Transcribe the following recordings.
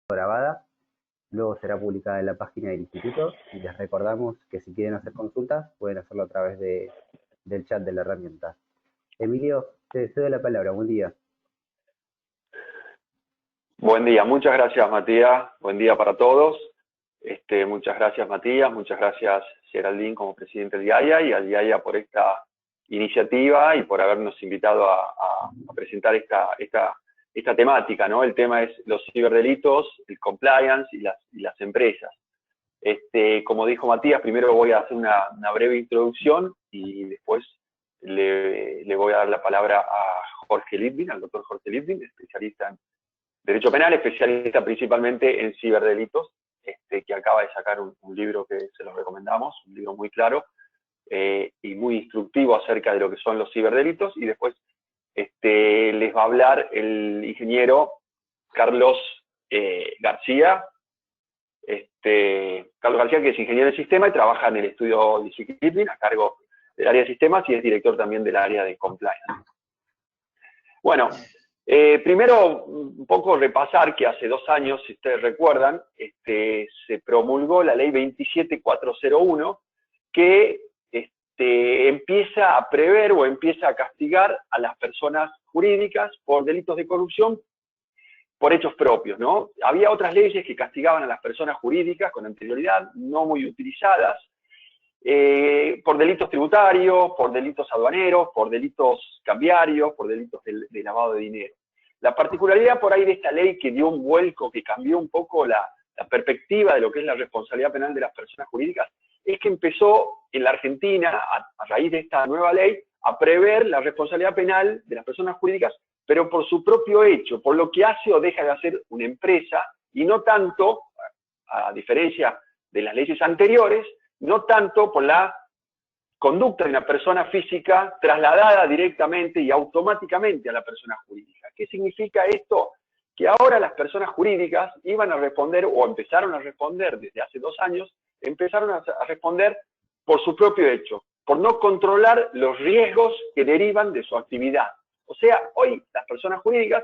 grabada, luego será publicada en la página del instituto y les recordamos que si quieren hacer consultas pueden hacerlo a través del chat de la herramienta. Emilio, te cedo la palabra. Buen día. Buen día, muchas gracias Matías, buen día para todos. Muchas gracias Matías, muchas gracias Geraldine como presidente del IAIA y al IAIA por esta iniciativa y por habernos invitado a presentar esta temática, ¿no? El tema es los ciberdelitos, el compliance y las empresas. Como dijo Matías, primero voy a hacer una breve introducción y después le voy a dar la palabra a Jorge Litvin, al doctor Jorge Litvin, especialista en Derecho Penal, especialista principalmente en ciberdelitos, que acaba de sacar un libro que se los recomendamos, un libro muy claro y muy instructivo acerca de lo que son los ciberdelitos, y después les va a hablar el ingeniero Carlos García, Carlos García, que es ingeniero de sistema y trabaja en el estudio de Litvin a cargo del área de sistemas y es director también del área de compliance. Bueno, primero un poco repasar que hace 2 años, si ustedes recuerdan, se promulgó la ley 27401 que empieza a prever o empieza a castigar a las personas jurídicas por delitos de corrupción por hechos propios, ¿no? Había otras leyes que castigaban a las personas jurídicas con anterioridad, no muy utilizadas, por delitos tributarios, por delitos aduaneros, por delitos cambiarios, por delitos de lavado de dinero. La particularidad por ahí de esta ley que dio un vuelco, que cambió un poco la perspectiva de lo que es la responsabilidad penal de las personas jurídicas, es que empezó en la Argentina, a raíz de esta nueva ley, a prever la responsabilidad penal de las personas jurídicas, pero por su propio hecho, por lo que hace o deja de hacer una empresa, y no tanto, a diferencia de las leyes anteriores, no tanto por la conducta de una persona física trasladada directamente y automáticamente a la persona jurídica. ¿Qué significa esto? Que ahora las personas jurídicas iban a responder, o empezaron a responder desde hace 2 años, empezaron a responder por su propio hecho, por no controlar los riesgos que derivan de su actividad. O sea, hoy las personas jurídicas,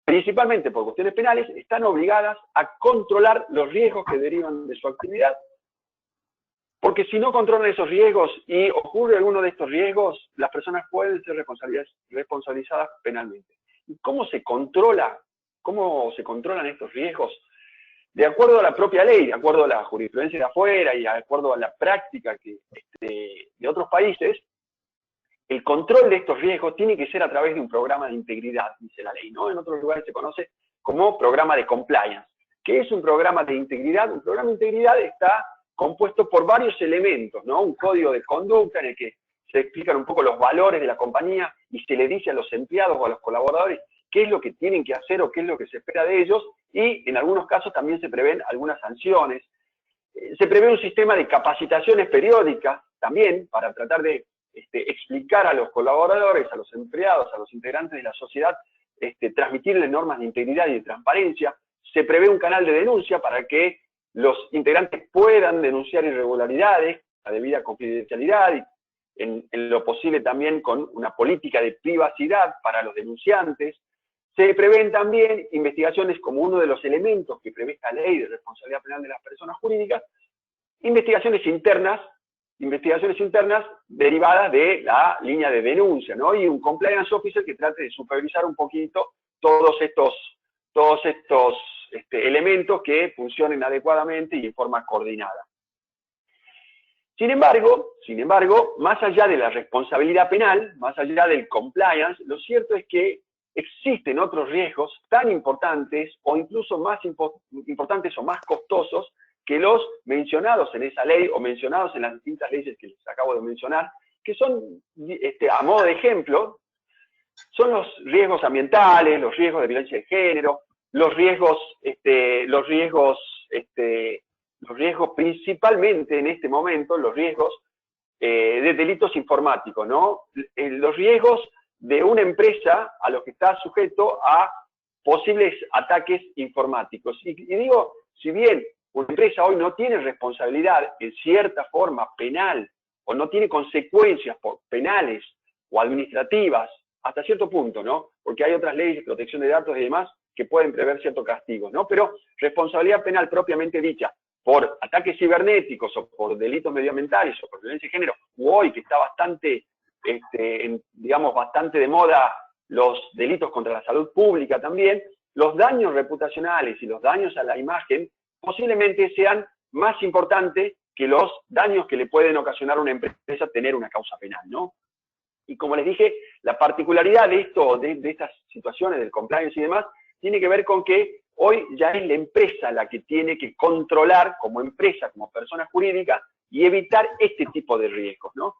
principalmente por cuestiones penales, están obligadas a controlar los riesgos que derivan de su actividad, porque si no controlan esos riesgos y ocurre alguno de estos riesgos, las personas pueden ser responsabilizadas penalmente. ¿Y cómo se controlan estos riesgos? De acuerdo a la propia ley, de acuerdo a la jurisprudencia de afuera y de acuerdo a la práctica de otros países, el control de estos riesgos tiene que ser a través de un programa de integridad, dice la ley, ¿no? En otros lugares se conoce como programa de compliance. ¿Qué es un programa de integridad? Un programa de integridad está compuesto por varios elementos, ¿no? Un código de conducta en el que se explican un poco los valores de la compañía y se le dice a los empleados o a los colaboradores qué es lo que tienen que hacer o qué es lo que se espera de ellos, y en algunos casos también se prevén algunas sanciones. Se prevé un sistema de capacitaciones periódicas también para tratar de explicar a los colaboradores, a los empleados, a los integrantes de la sociedad, transmitirles normas de integridad y de transparencia. Se prevé un canal de denuncia para que los integrantes puedan denunciar irregularidades, la debida confidencialidad, y en lo posible también con una política de privacidad para los denunciantes. Se prevén también investigaciones como uno de los elementos que prevé esta ley de responsabilidad penal de las personas jurídicas, investigaciones internas derivadas de la línea de denuncia, ¿no? Y un compliance officer que trate de supervisar un poquito todos estos elementos que funcionen adecuadamente y en forma coordinada. Sin embargo, más allá de la responsabilidad penal, más allá del compliance, lo cierto es que existen otros riesgos tan importantes o incluso más importantes o más costosos que los mencionados en esa ley o mencionados en las distintas leyes que les acabo de mencionar, que son, a modo de ejemplo, son los riesgos ambientales, los riesgos de violencia de género, los riesgos principalmente en este momento, los riesgos de delitos informáticos, ¿no? Los riesgos de una empresa a los que está sujeto a posibles ataques informáticos. Y digo, si bien una empresa hoy no tiene responsabilidad en cierta forma penal, o no tiene consecuencias penales o administrativas, hasta cierto punto, ¿no? Porque hay otras leyes de protección de datos y demás que pueden prever ciertos castigos, ¿no? Pero responsabilidad penal propiamente dicha por ataques cibernéticos o por delitos medioambientales o por violencia de género, o hoy que está bastante, digamos, bastante de moda los delitos contra la salud pública también, los daños reputacionales y los daños a la imagen posiblemente sean más importantes que los daños que le pueden ocasionar a una empresa tener una causa penal, ¿no? Y como les dije, la particularidad de esto, de estas situaciones del compliance y demás, tiene que ver con que hoy ya es la empresa la que tiene que controlar como empresa, como persona jurídica, y evitar este tipo de riesgos, ¿no?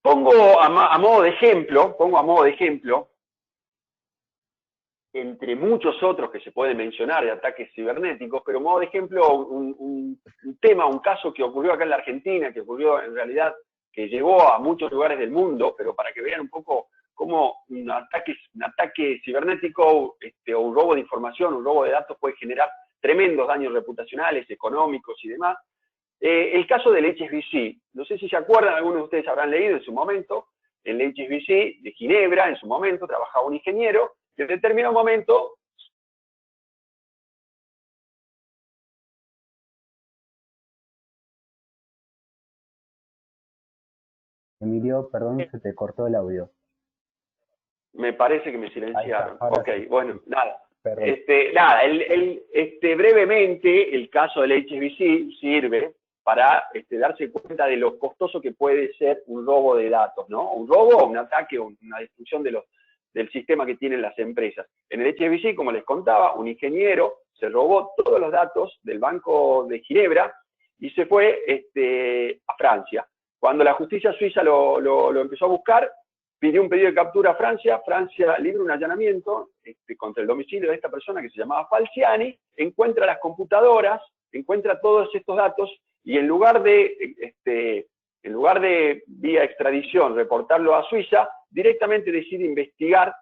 Pongo a modo de ejemplo, entre muchos otros que se pueden mencionar de ataques cibernéticos, pero a modo de ejemplo, un tema, un caso que ocurrió acá en la Argentina, que ocurrió en realidad, que llegó a muchos lugares del mundo, pero para que vean un poco cómo un ataque cibernético o un robo de información, un robo de datos puede generar tremendos daños reputacionales, económicos y demás. El caso del HSBC, no sé si se acuerdan, algunos de ustedes habrán leído en su momento, el HSBC de Ginebra, en su momento, trabajaba un ingeniero, que en determinado momento Emilio, perdón, se te cortó el audio. me parece que me Ahí silenciaron. está, ahora Ok, sí. bueno, nada. Perdón. Brevemente, el caso del HSBC sirve para darse cuenta de lo costoso que puede ser un robo de datos, ¿no? Un robo, un ataque o una destrucción del sistema que tienen las empresas. En el HSBC, como les contaba, un ingeniero se robó todos los datos del Banco de Ginebra y se fue a Francia. Cuando la justicia suiza lo empezó a buscar, pidió un pedido de captura a Francia, Francia libra un allanamiento contra el domicilio de esta persona que se llamaba Falciani, encuentra las computadoras, encuentra todos estos datos y en lugar de vía extradición reportarlo a Suiza, directamente decide investigar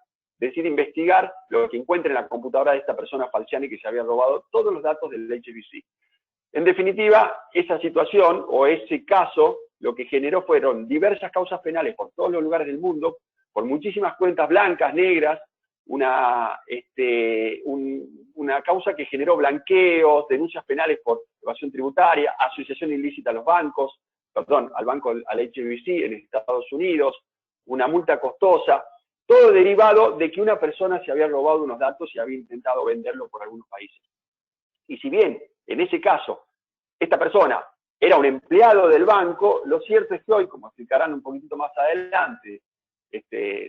lo que encuentra en la computadora de esta persona Falciani que se había robado todos los datos del HSBC. En definitiva, esa situación o ese caso lo que generó fueron diversas causas penales por todos los lugares del mundo, por muchísimas cuentas blancas, negras, una causa que generó blanqueos, denuncias penales por evasión tributaria, asociación ilícita a los bancos, al HSBC en Estados Unidos, una multa costosa, todo derivado de que una persona se había robado unos datos y había intentado venderlo por algunos países. Y si bien, en ese caso, esta persona era un empleado del banco, lo cierto es que hoy, como explicarán un poquitito más adelante,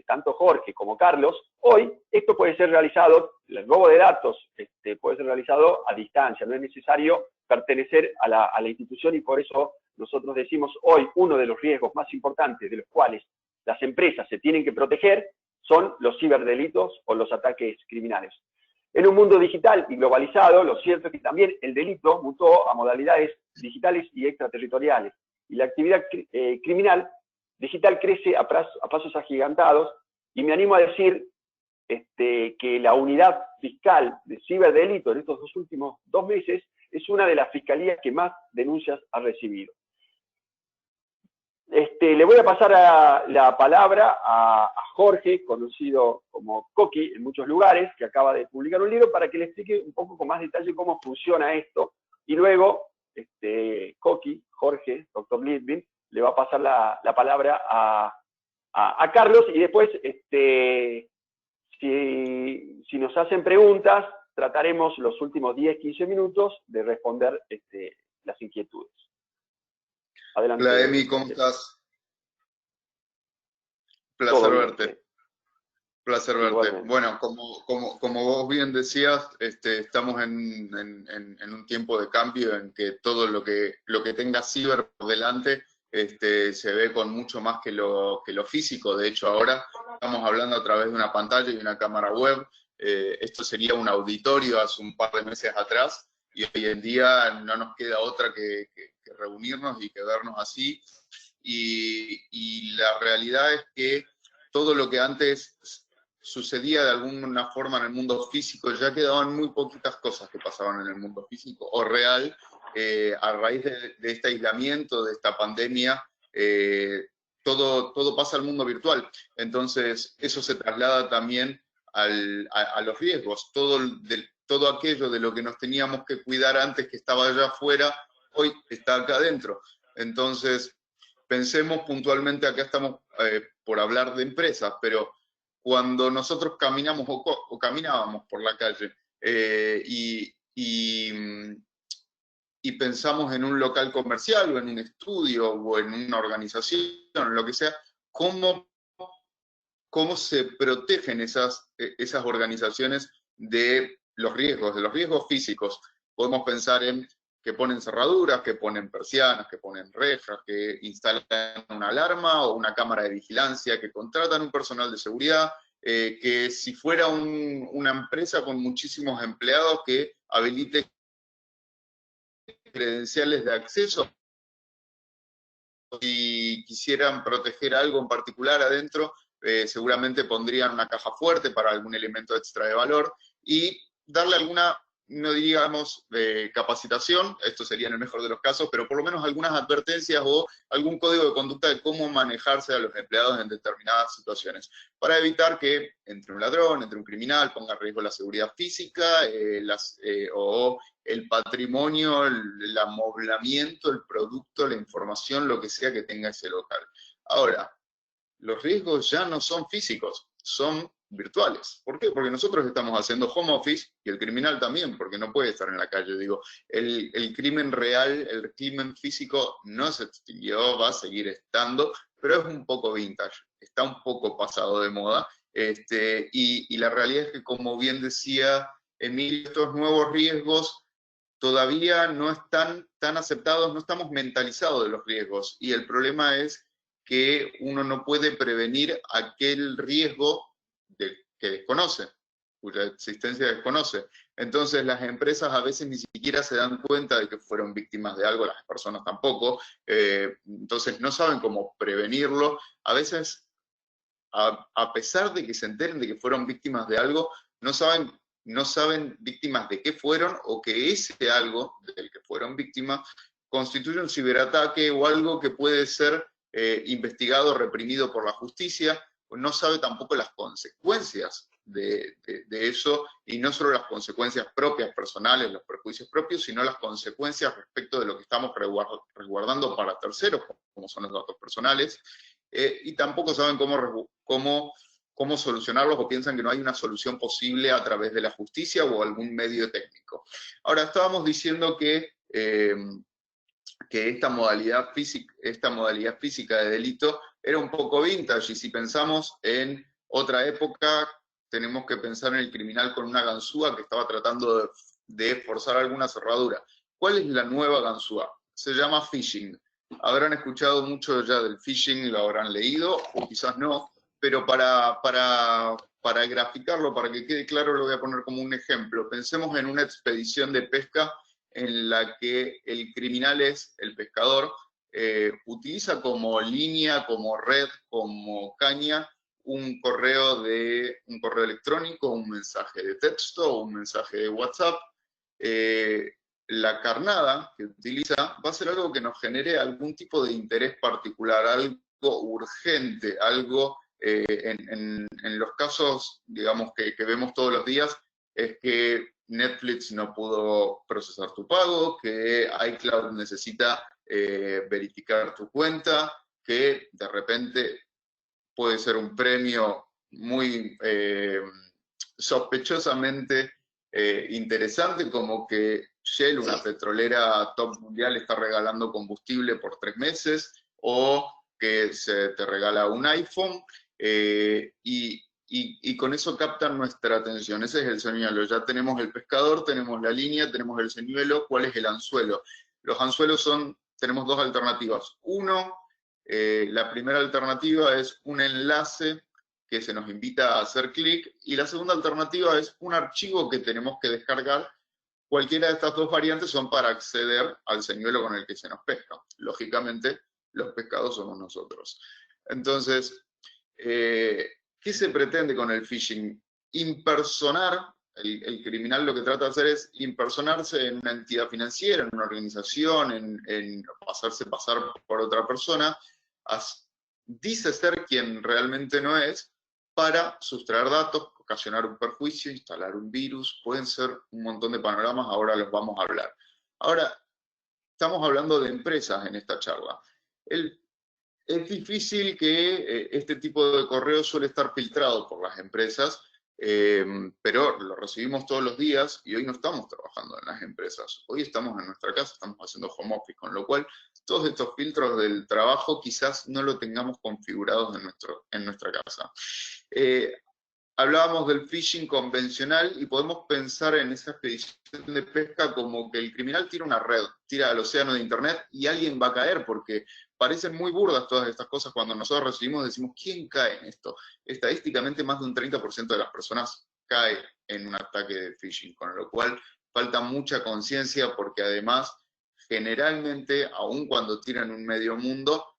tanto Jorge como Carlos, hoy esto puede ser realizado, el robo de datos puede ser realizado a distancia, no es necesario pertenecer a la institución y por eso nosotros decimos hoy uno de los riesgos más importantes de los cuales las empresas se tienen que proteger son los ciberdelitos o los ataques criminales. En un mundo digital y globalizado, lo cierto es que también el delito mutó a modalidades digitales y extraterritoriales. Y la actividad criminal digital crece a pasos agigantados, y me animo a decir que la unidad fiscal de ciberdelito en estos últimos 2 meses es una de las fiscalías que más denuncias ha recibido. Le voy a pasar la palabra a Jorge, conocido como Coqui en muchos lugares, que acaba de publicar un libro, para que le explique un poco con más detalle cómo funciona esto. Y luego, Coqui, Jorge, doctor Litvin, le va a pasar la palabra a Carlos, y después, si nos hacen preguntas, trataremos los últimos 10-15 minutos de responder las inquietudes. Adelante. Hola Emi, ¿cómo estás? Placer verte. Placer verte. Igualmente. Bueno, como vos bien decías, estamos en un tiempo de cambio en que todo lo que tenga ciber por delante se ve con mucho más que lo físico. De hecho, ahora estamos hablando a través de una pantalla y una cámara web. Esto sería un auditorio hace un par de meses atrás, y hoy en día no nos queda otra que reunirnos y que vernos así. Y la realidad es que todo lo que antes sucedía de alguna forma en el mundo físico, ya quedaban muy poquitas cosas que pasaban en el mundo físico o real. A raíz de este aislamiento, de esta pandemia, todo pasa al mundo virtual. Entonces, eso se traslada también a los riesgos. Todo aquello de lo que nos teníamos que cuidar antes, que estaba allá afuera, hoy está acá adentro. Entonces, pensemos puntualmente, acá estamos por hablar de empresas, pero cuando nosotros caminamos o caminábamos por la calle y pensamos en un local comercial o en un estudio o en una organización, lo que sea, ¿cómo se protegen esas organizaciones de los riesgos físicos? Podemos pensar en que ponen cerraduras, que ponen persianas, que ponen rejas, que instalan una alarma o una cámara de vigilancia, que contratan un personal de seguridad, que si fuera una empresa con muchísimos empleados, que habilite credenciales de acceso. Si quisieran proteger algo en particular adentro, seguramente pondrían una caja fuerte para algún elemento extra de valor y darle alguna, no digamos capacitación, esto sería en el mejor de los casos, pero por lo menos algunas advertencias o algún código de conducta de cómo manejarse a los empleados en determinadas situaciones, para evitar que entre un ladrón, entre un criminal, ponga en riesgo la seguridad física o el patrimonio, el amoblamiento, el producto, la información, lo que sea que tenga ese local. Ahora, los riesgos ya no son físicos, son virtuales. ¿Por qué? Porque nosotros estamos haciendo home office y el criminal también, porque no puede estar en la calle. Digo, el crimen real, el crimen físico no se extinguió, va a seguir estando, pero es un poco vintage, está un poco pasado de moda. Y la realidad es que, como bien decía Emilio, estos nuevos riesgos todavía no están tan aceptados, no estamos mentalizados de los riesgos. Y el problema es que uno no puede prevenir aquel riesgo que desconoce, cuya existencia desconoce. Entonces las empresas a veces ni siquiera se dan cuenta de que fueron víctimas de algo, las personas tampoco, entonces no saben cómo prevenirlo. A veces, a pesar de que se enteren de que fueron víctimas de algo, no saben víctimas de qué fueron, o que ese algo del que fueron víctimas constituye un ciberataque o algo que puede ser investigado, reprimido por la justicia. No sabe tampoco las consecuencias de eso, y no solo las consecuencias propias, personales, los perjuicios propios, sino las consecuencias respecto de lo que estamos resguardando para terceros, como son los datos personales, y tampoco saben cómo solucionarlos, o piensan que no hay una solución posible a través de la justicia o algún medio técnico. Ahora, estábamos diciendo que esta modalidad física de delito era un poco vintage, y si pensamos en otra época, tenemos que pensar en el criminal con una ganzúa que estaba tratando de forzar alguna cerradura. ¿Cuál es la nueva ganzúa? Se llama phishing. Habrán escuchado mucho ya del phishing, lo habrán leído, o quizás no, pero para graficarlo, para que quede claro, lo voy a poner como un ejemplo. Pensemos en una expedición de pesca en la que el criminal es el pescador, utiliza como línea, como red, como caña, un correo electrónico, un mensaje de texto, un mensaje de WhatsApp. La carnada que utiliza va a ser algo que nos genere algún tipo de interés particular, algo urgente, algo en los casos, digamos, que vemos todos los días, es que Netflix no pudo procesar tu pago, que iCloud necesita verificar tu cuenta, que de repente puede ser un premio muy sospechosamente interesante, como que Shell, una petrolera top mundial, está regalando combustible por 3 meses, o que se te regala un iPhone, y con eso captan nuestra atención. Ese es el señuelo. Ya tenemos el pescador, tenemos la línea, tenemos el señuelo. ¿Cuál es el anzuelo? Los anzuelos tenemos dos alternativas. La primera alternativa es un enlace que se nos invita a hacer clic, y la segunda alternativa es un archivo que tenemos que descargar. Cualquiera de estas dos variantes son para acceder al señuelo con el que se nos pesca. Lógicamente, los pescados somos nosotros. Entonces, ¿qué se pretende con el phishing? Impersonar. El criminal lo que trata de hacer es impersonarse en una entidad financiera, en una organización, en hacerse pasar por otra persona, dice ser quien realmente no es para sustraer datos, ocasionar un perjuicio, instalar un virus, pueden ser un montón de panoramas, ahora los vamos a hablar. Ahora, estamos hablando de empresas en esta charla. Es difícil que este tipo de correo suele estar filtrado por las empresas, pero lo recibimos todos los días y hoy no estamos trabajando en las empresas. Hoy estamos en nuestra casa, estamos haciendo home office, con lo cual todos estos filtros del trabajo quizás no lo tengamos configurados en nuestra casa. Hablábamos del phishing convencional y podemos pensar en esa expedición de pesca como que el criminal tira una red, tira al océano de internet y alguien va a caer, porque parecen muy burdas todas estas cosas. Cuando nosotros recibimos decimos, ¿quién cae en esto? Estadísticamente más de un 30% de las personas cae en un ataque de phishing, con lo cual falta mucha conciencia, porque además generalmente, aun cuando tiran un medio mundo,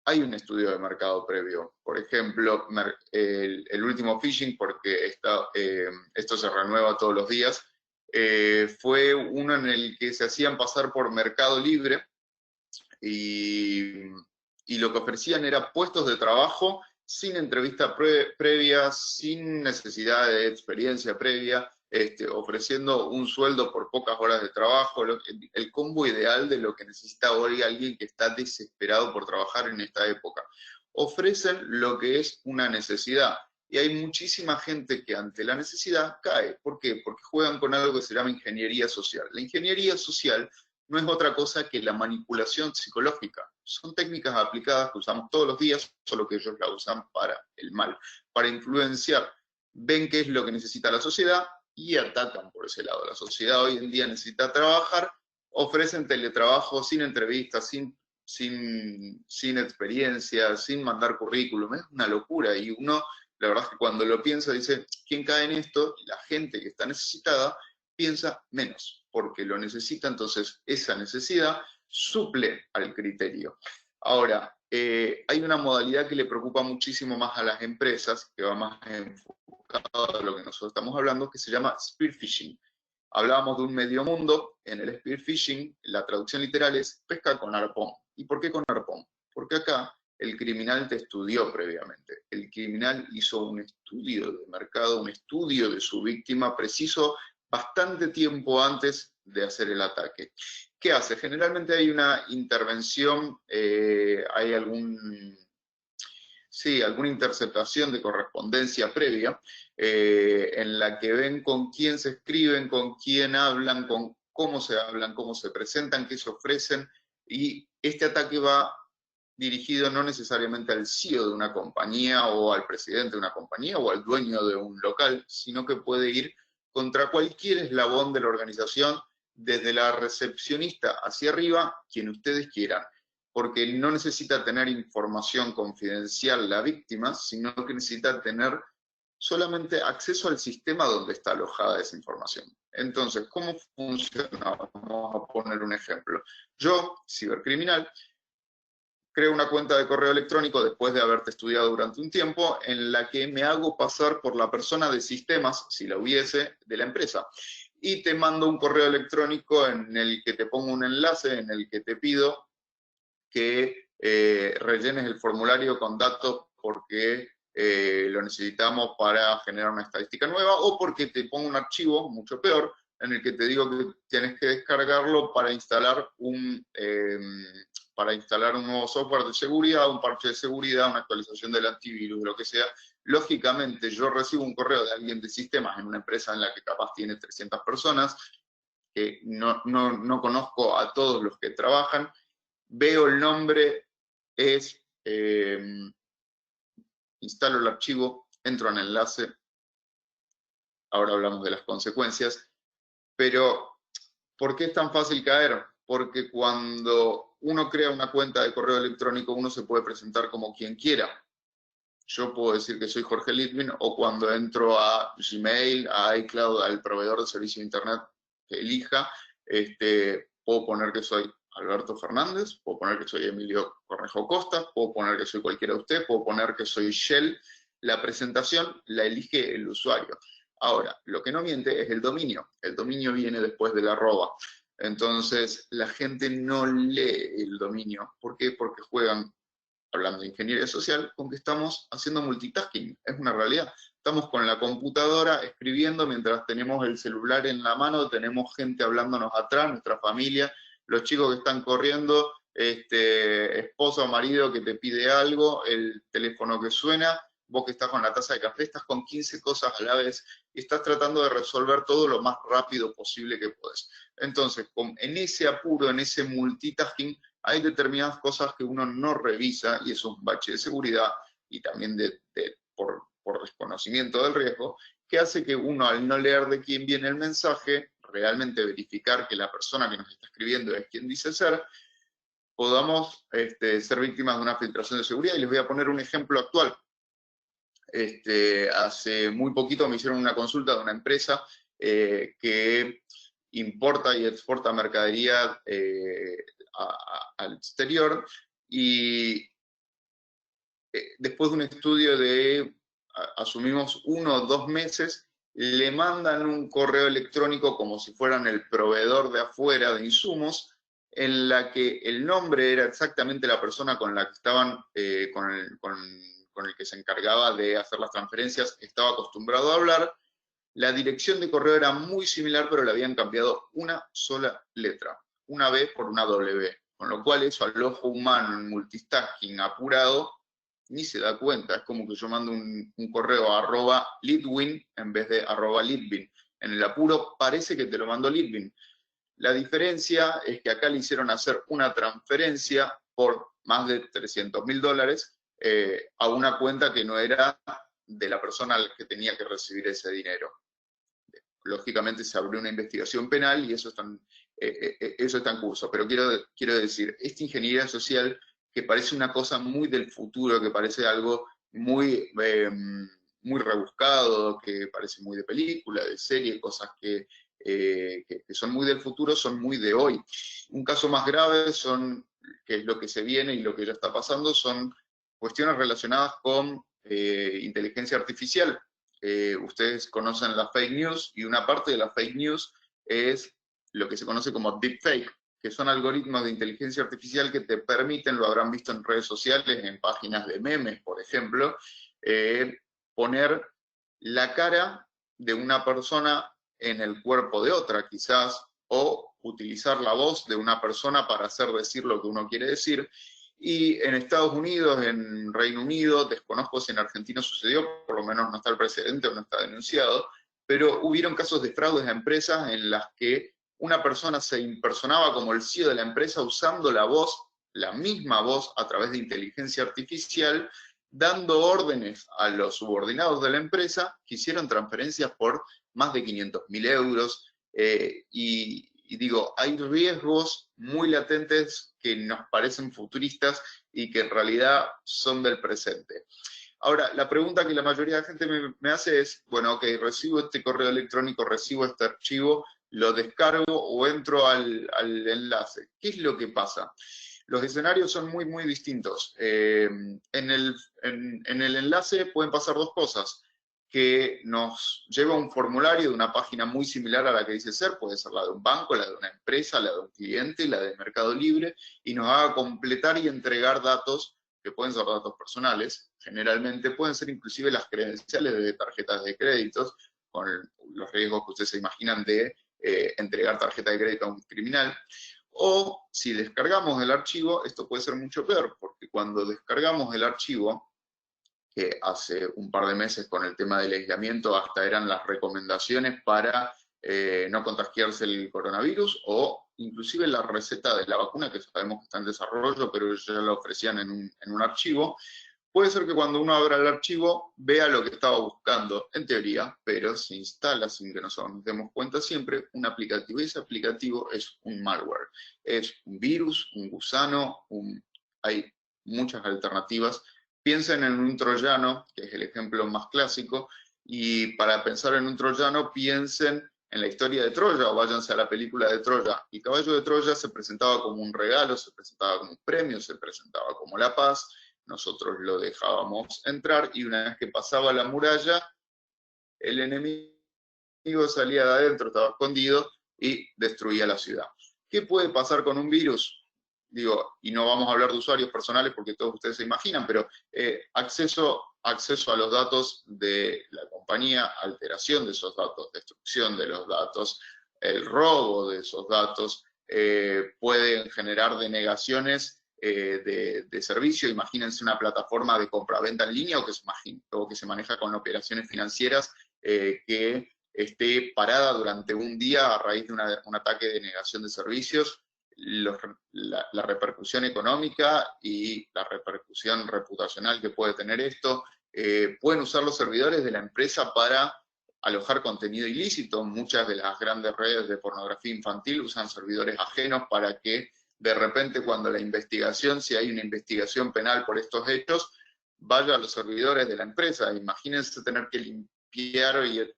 hay un estudio de mercado previo. Por ejemplo, el último phishing, porque esto se renueva todos los días, fue uno en el que se hacían pasar por Mercado Libre y lo que ofrecían era puestos de trabajo sin entrevista previa, sin necesidad de experiencia previa, ofreciendo un sueldo por pocas horas de trabajo, el combo ideal de lo que necesita hoy alguien que está desesperado por trabajar en esta época. Ofrecen lo que es una necesidad, y hay muchísima gente que ante la necesidad cae. ¿Por qué? Porque juegan con algo que se llama ingeniería social. La ingeniería social no es otra cosa que la manipulación psicológica. Son técnicas aplicadas que usamos todos los días, solo que ellos la usan para el mal, para influenciar. Ven qué es lo que necesita la sociedad y atacan por ese lado. La sociedad hoy en día necesita trabajar, ofrecen teletrabajo sin entrevistas, sin experiencia, sin mandar currículum. Es una locura, y uno, la verdad es que cuando lo piensa dice, ¿quién cae en esto? La gente que está necesitada piensa menos, porque lo necesita, entonces esa necesidad suple al criterio. Ahora, hay una modalidad que le preocupa muchísimo más a las empresas, que va más enfocado a lo que nosotros estamos hablando, que se llama spear phishing. Hablábamos de un medio mundo. En el spear phishing, la traducción literal es pesca con arpón. ¿Y por qué con arpón? Porque acá el criminal te estudió previamente. El criminal hizo un estudio de mercado, un estudio de su víctima preciso bastante tiempo antes de hacer el ataque. ¿Qué hace? Generalmente hay una intervención, hay alguna interceptación de correspondencia previa, en la que ven con quién se escriben, con quién hablan, con cómo se presentan, qué se ofrecen, y este ataque va dirigido no necesariamente al CEO de una compañía o al presidente de una compañía o al dueño de un local, sino que puede ir contra cualquier eslabón de la organización, desde la recepcionista hacia arriba, quien ustedes quieran, porque no necesita tener información confidencial la víctima, sino que necesita tener solamente acceso al sistema donde está alojada esa información. Entonces, ¿cómo funciona? Vamos a poner un ejemplo. Yo, cibercriminal, creo una cuenta de correo electrónico después de haberte estudiado durante un tiempo, en la que me hago pasar por la persona de sistemas, si la hubiese, de la empresa. Y te mando un correo electrónico en el que te pongo un enlace, en el que te pido que rellenes el formulario con datos porque lo necesitamos para generar una estadística nueva, o porque te pongo un archivo, mucho peor, en el que te digo que tienes que descargarlo para instalar un nuevo software de seguridad, un parche de seguridad, una actualización del antivirus, lo que sea. Lógicamente, yo recibo un correo de alguien de sistemas en una empresa en la que capaz tiene 300 personas, que no conozco a todos los que trabajan, veo el nombre, instalo el archivo, entro en el enlace, ahora hablamos de las consecuencias, pero ¿por qué es tan fácil caer? Porque cuando uno crea una cuenta de correo electrónico, uno se puede presentar como quien quiera. Yo puedo decir que soy Jorge Litwin, o cuando entro a Gmail, a iCloud, al proveedor de servicio de Internet que elija, puedo poner que soy Alberto Fernández, puedo poner que soy Emilio Cornejo Costa, puedo poner que soy cualquiera de ustedes, puedo poner que soy Shell. La presentación la elige el usuario. Ahora, lo que no miente es el dominio. El dominio viene después del arroba. Entonces, la gente no lee el dominio. ¿Por qué? Porque juegan hablando de ingeniería social, con que estamos haciendo multitasking, es una realidad. Estamos con la computadora escribiendo mientras tenemos el celular en la mano, tenemos gente hablándonos atrás, nuestra familia, los chicos que están corriendo, esposa o marido que te pide algo, el teléfono que suena, vos que estás con la taza de café, estás con 15 cosas a la vez y estás tratando de resolver todo lo más rápido posible que podés. Entonces, en ese apuro, en ese multitasking, hay determinadas cosas que uno no revisa y es un bache de seguridad y también por desconocimiento del riesgo, que hace que uno, al no leer de quién viene el mensaje, realmente verificar que la persona que nos está escribiendo es quien dice ser, podamos ser víctimas de una filtración de seguridad. Y les voy a poner un ejemplo actual. Hace muy poquito me hicieron una consulta de una empresa que importa y exporta mercadería al exterior, y después de un estudio de, asumimos, 1 o 2 meses, le mandan un correo electrónico como si fueran el proveedor de afuera de insumos, en la que el nombre era exactamente la persona con la que estaban, con el que se encargaba de hacer las transferencias, estaba acostumbrado a hablar. La dirección de correo era muy similar, pero le habían cambiado una sola letra, una B por una W, con lo cual eso al ojo humano en multitasking apurado ni se da cuenta. Es como que yo mando un correo a @leadwin en vez de @leadbin. En el apuro parece que te lo mandó Leadbin. La diferencia es que acá le hicieron hacer una transferencia por más de $300.000 a una cuenta que no era de la persona que tenía que recibir ese dinero. Lógicamente se abrió una investigación penal y eso está en curso. Pero quiero decir, esta ingeniería social, que parece una cosa muy del futuro, que parece algo muy, muy rebuscado, que parece muy de película, de serie, cosas que son muy del futuro, son muy de hoy. Un caso más grave que es lo que se viene y lo que ya está pasando, son cuestiones relacionadas con inteligencia artificial. Ustedes conocen las fake news, y una parte de las fake news es lo que se conoce como deepfake, que son algoritmos de inteligencia artificial que te permiten, lo habrán visto en redes sociales, en páginas de memes, por ejemplo, poner la cara de una persona en el cuerpo de otra, quizás, o utilizar la voz de una persona para hacer decir lo que uno quiere decir. Y en Estados Unidos, en Reino Unido, desconozco si en Argentina sucedió, por lo menos no está el precedente o no está denunciado, pero hubieron casos de fraudes a empresas en las que una persona se impersonaba como el CEO de la empresa usando la voz, la misma voz, a través de inteligencia artificial, dando órdenes a los subordinados de la empresa que hicieron transferencias por más de 500.000 euros. Y digo, hay riesgos muy latentes que nos parecen futuristas y que en realidad son del presente. Ahora, la pregunta que la mayoría de la gente me hace es, bueno, ok, recibo este correo electrónico, recibo este archivo, lo descargo o entro al enlace. ¿Qué es lo que pasa? Los escenarios son muy, muy distintos. En el enlace pueden pasar 2 cosas: que nos lleva a un formulario de una página muy similar a la que dice ser, puede ser la de un banco, la de una empresa, la de un cliente, la de Mercado Libre, y nos haga completar y entregar datos que pueden ser datos personales, generalmente pueden ser inclusive las credenciales de tarjetas de créditos, con los riesgos que ustedes se imaginan de entregar tarjeta de crédito a un criminal. O si descargamos el archivo, esto puede ser mucho peor, porque cuando descargamos el archivo, que hace un par de meses con el tema del aislamiento hasta eran las recomendaciones para no contagiarse el coronavirus, o inclusive la receta de la vacuna, que sabemos que está en desarrollo, pero ya la ofrecían en un archivo. Puede ser que cuando uno abra el archivo vea lo que estaba buscando, en teoría, pero se instala sin que nosotros nos demos cuenta siempre un aplicativo, y ese aplicativo es un malware. Es un virus, un gusano, hay muchas alternativas. Piensen en un troyano, que es el ejemplo más clásico, y para pensar en un troyano, piensen en la historia de Troya, o váyanse a la película de Troya. El caballo de Troya se presentaba como un regalo, se presentaba como un premio, se presentaba como la paz. Nosotros lo dejábamos entrar, y una vez que pasaba la muralla, el enemigo salía de adentro, estaba escondido, y destruía la ciudad. ¿Qué puede pasar con un virus? digo, y no vamos a hablar de usuarios personales porque todos ustedes se imaginan, pero acceso a los datos de la compañía, alteración de esos datos, destrucción de los datos, el robo de esos datos, pueden generar denegaciones de servicio. Imagínense una plataforma de compra-venta en línea o que se maneja con operaciones financieras que esté parada durante un día a raíz de un ataque de denegación de servicios. La repercusión económica y la repercusión reputacional que puede tener esto. Pueden usar los servidores de la empresa para alojar contenido ilícito. Muchas de las grandes redes de pornografía infantil usan servidores ajenos para que de repente cuando la investigación, si hay una investigación penal por estos hechos, vaya a los servidores de la empresa. Imagínense tener que limpiar y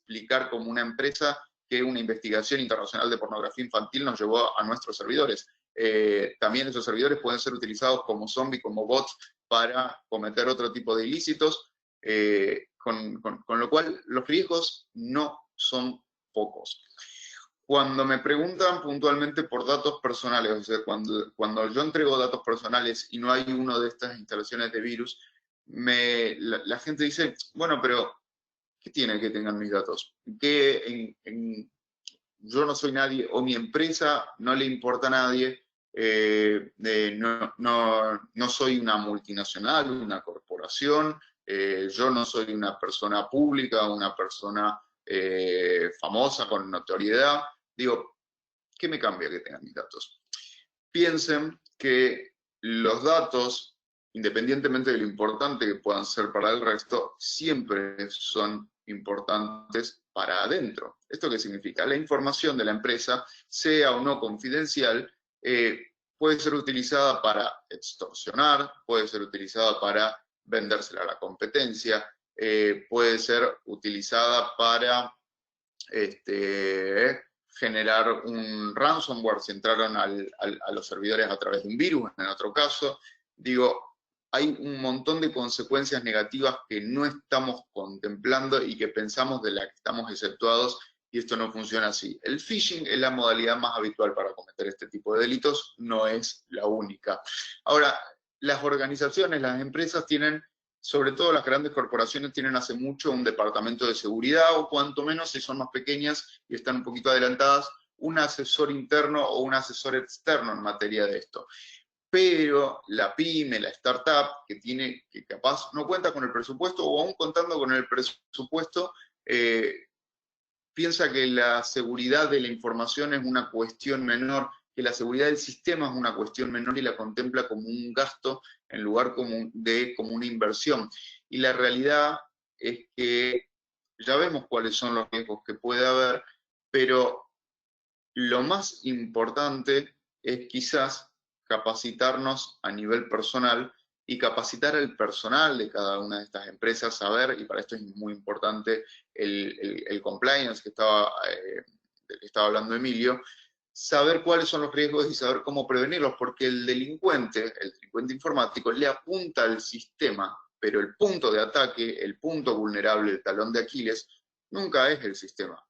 explicar como una empresa que una investigación internacional de pornografía infantil nos llevó a nuestros servidores. También esos servidores pueden ser utilizados como zombies, como bots, para cometer otro tipo de ilícitos, con lo cual los riesgos no son pocos. Cuando me preguntan puntualmente por datos personales, o sea, cuando yo entrego datos personales y no hay una de estas instalaciones de virus, la gente dice, bueno, pero ¿qué tiene que tengan mis datos? Yo no soy nadie, o mi empresa no le importa a nadie, no soy una multinacional, una corporación, yo no soy una persona pública, una persona famosa, con notoriedad. Digo, ¿qué me cambia que tengan mis datos? Piensen que los datos, independientemente de lo importante que puedan ser para el resto, siempre son importantes para adentro. ¿Esto qué significa? La información de la empresa, sea o no confidencial, puede ser utilizada para extorsionar, puede ser utilizada para vendérsela a la competencia, puede ser utilizada para generar un ransomware si entraron a los servidores a través de un virus, en otro caso. Digo, hay un montón de consecuencias negativas que no estamos contemplando y que pensamos de las que estamos exceptuados, y esto no funciona así. El phishing es la modalidad más habitual para cometer este tipo de delitos, no es la única. Ahora, las organizaciones, las empresas tienen, sobre todo las grandes corporaciones, tienen hace mucho un departamento de seguridad, o cuanto menos, si son más pequeñas y están un poquito adelantadas, un asesor interno o un asesor externo en materia de esto. Pero la pyme, la startup, que capaz no cuenta con el presupuesto, o aún contando con el presupuesto, piensa que la seguridad de la información es una cuestión menor, que la seguridad del sistema es una cuestión menor y la contempla como un gasto en lugar de como una inversión. Y la realidad es que ya vemos cuáles son los riesgos que puede haber, pero lo más importante es quizás capacitarnos a nivel personal y capacitar al personal de cada una de estas empresas, saber, y para esto es muy importante el compliance que estaba hablando Emilio, saber cuáles son los riesgos y saber cómo prevenirlos, porque el delincuente informático le apunta al sistema, pero el punto de ataque, el punto vulnerable, el talón de Aquiles, nunca es el sistema,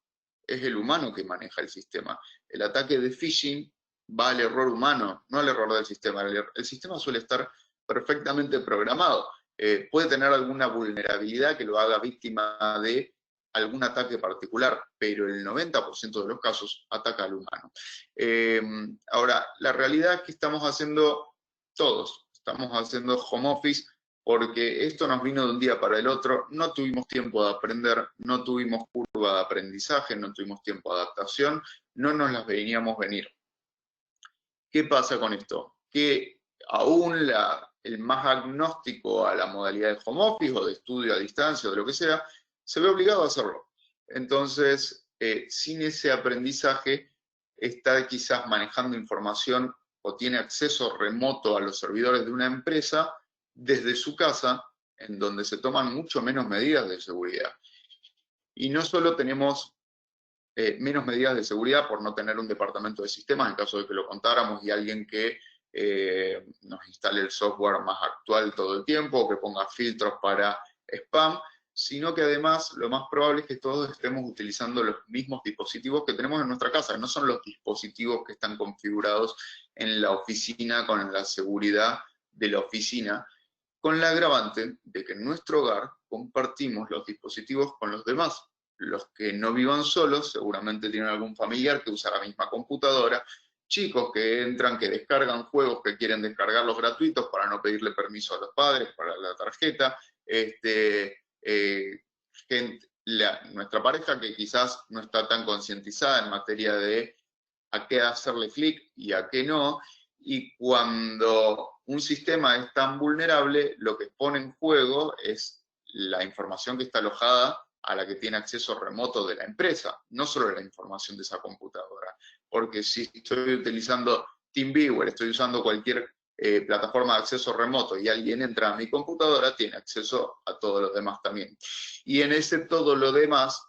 es el humano que maneja el sistema. El ataque de phishing va al error humano, no al error del sistema. El sistema suele estar perfectamente programado. Puede tener alguna vulnerabilidad que lo haga víctima de algún ataque particular, pero el 90% de los casos ataca al humano. Ahora, la realidad es que estamos haciendo home office, porque esto nos vino de un día para el otro, no tuvimos tiempo de aprender, no tuvimos curva de aprendizaje, no tuvimos tiempo de adaptación, no nos las veníamos venir. ¿Qué pasa con esto? Que aún el más agnóstico a la modalidad de home office o de estudio a distancia o de lo que sea, se ve obligado a hacerlo. Entonces, sin ese aprendizaje, está quizás manejando información o tiene acceso remoto a los servidores de una empresa desde su casa, en donde se toman mucho menos medidas de seguridad. Y no solo tenemos menos medidas de seguridad por no tener un departamento de sistemas, en caso de que lo contáramos, y alguien que nos instale el software más actual todo el tiempo, o que ponga filtros para spam, sino que además lo más probable es que todos estemos utilizando los mismos dispositivos que tenemos en nuestra casa, no son los dispositivos que están configurados en la oficina con la seguridad de la oficina, con la agravante de que en nuestro hogar compartimos los dispositivos con los demás. Los que no vivan solos seguramente tienen algún familiar que usa la misma computadora, chicos que entran, que descargan juegos que quieren descargarlos gratuitos para no pedirle permiso a los padres para la tarjeta, nuestra pareja que quizás no está tan concientizada en materia de a qué hacerle clic y a qué no, y cuando un sistema es tan vulnerable, lo que pone en juego es la información que está alojada a la que tiene acceso remoto de la empresa, no solo la información de esa computadora. Porque si estoy utilizando TeamViewer, estoy usando cualquier plataforma de acceso remoto y alguien entra a mi computadora, tiene acceso a todos los demás también. Y en ese todo lo demás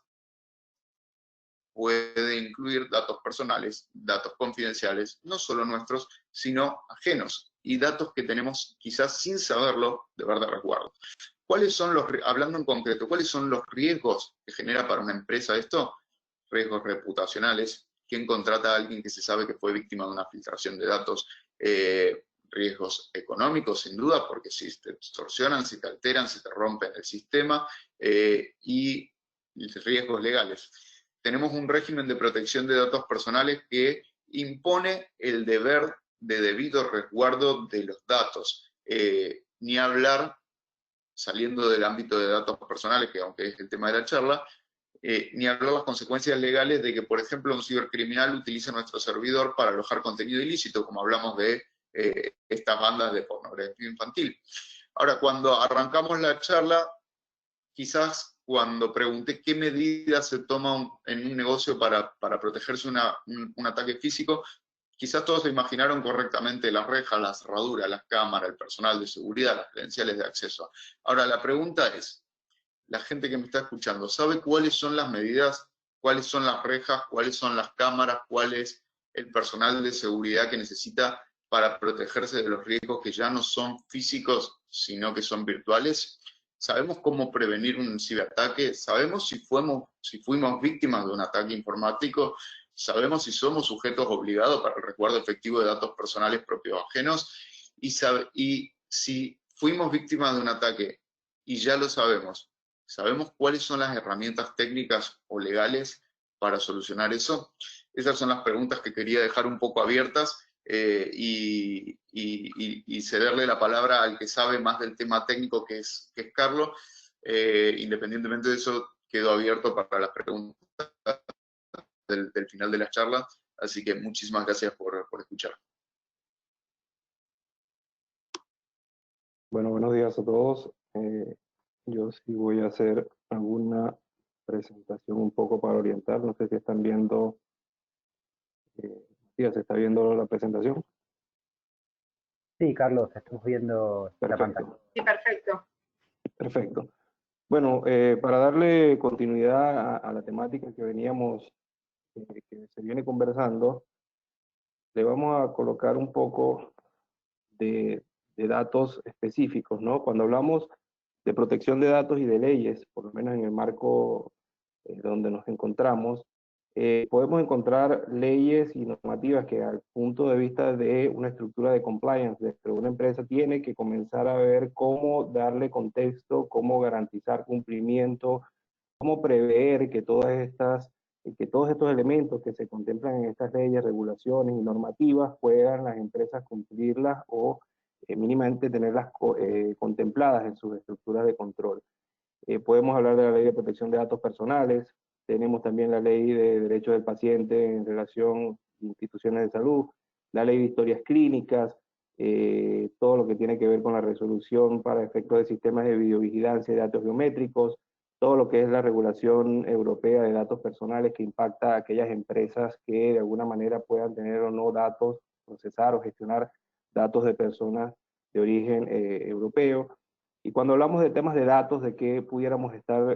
puede incluir datos personales, datos confidenciales, no solo nuestros, sino ajenos, y datos que tenemos quizás sin saberlo deber de resguardo. ¿Cuáles son hablando en concreto, cuáles son los riesgos que genera para una empresa esto? Riesgos reputacionales. ¿Quién contrata a alguien que se sabe que fue víctima de una filtración de datos? Riesgos económicos, sin duda, porque si te extorsionan, si te alteran, si te rompen el sistema, y riesgos legales. Tenemos un régimen de protección de datos personales que impone el deber de debido resguardo de los datos. Ni hablar, saliendo del ámbito de datos personales, que aunque es el tema de la charla, ni hablar las consecuencias legales de que, por ejemplo, un cibercriminal utilice nuestro servidor para alojar contenido ilícito, como hablamos de estas bandas de pornografía infantil. Ahora, cuando arrancamos la charla, quizás cuando pregunté qué medidas se toman en un negocio para protegerse un ataque físico, quizás todos se imaginaron correctamente las rejas, las cerraduras, las cámaras, el personal de seguridad, las credenciales de acceso. Ahora, la pregunta es, la gente que me está escuchando, ¿sabe cuáles son las medidas, cuáles son las rejas, cuáles son las cámaras, cuál es el personal de seguridad que necesita para protegerse de los riesgos que ya no son físicos, sino que son virtuales? ¿Sabemos cómo prevenir un ciberataque? ¿Sabemos si fuimos víctimas de un ataque informático? ¿Sabemos si somos sujetos obligados para el resguardo efectivo de datos personales propios o ajenos? Y si fuimos víctimas de un ataque y ya lo sabemos, ¿sabemos cuáles son las herramientas técnicas o legales para solucionar eso? Esas son las preguntas que quería dejar un poco abiertas y cederle la palabra al que sabe más del tema técnico, que es Carlos. Independientemente de eso, quedo abierto para las preguntas del final de la charla, así que muchísimas gracias por escuchar. Bueno, buenos días a todos. Yo sí voy a hacer alguna presentación un poco para orientar. No sé si están viendo, ¿se está viendo la presentación? Sí, Carlos, estamos viendo la pantalla. Sí, perfecto. Perfecto. Bueno, para darle continuidad a la temática que veníamos, que se viene conversando, le vamos a colocar un poco de datos específicos, ¿no? Cuando hablamos de protección de datos y de leyes, por lo menos en el marco donde nos encontramos, podemos encontrar leyes y normativas que al punto de vista de una estructura de compliance dentro de una empresa tiene que comenzar a ver cómo darle contexto, cómo garantizar cumplimiento, cómo prever que todos estos elementos que se contemplan en estas leyes, regulaciones y normativas puedan las empresas cumplirlas o mínimamente tenerlas contempladas en sus estructuras de control. Podemos hablar de la Ley de Protección de Datos Personales, tenemos también la Ley de Derechos del Paciente en relación a instituciones de salud, la Ley de Historias Clínicas, todo lo que tiene que ver con la resolución para efectos de sistemas de videovigilancia y datos biométricos, todo lo que es la regulación europea de datos personales que impacta a aquellas empresas que de alguna manera puedan tener o no datos, procesar o gestionar datos de personas de origen europeo. Y cuando hablamos de temas de datos, ¿de qué pudiéramos estar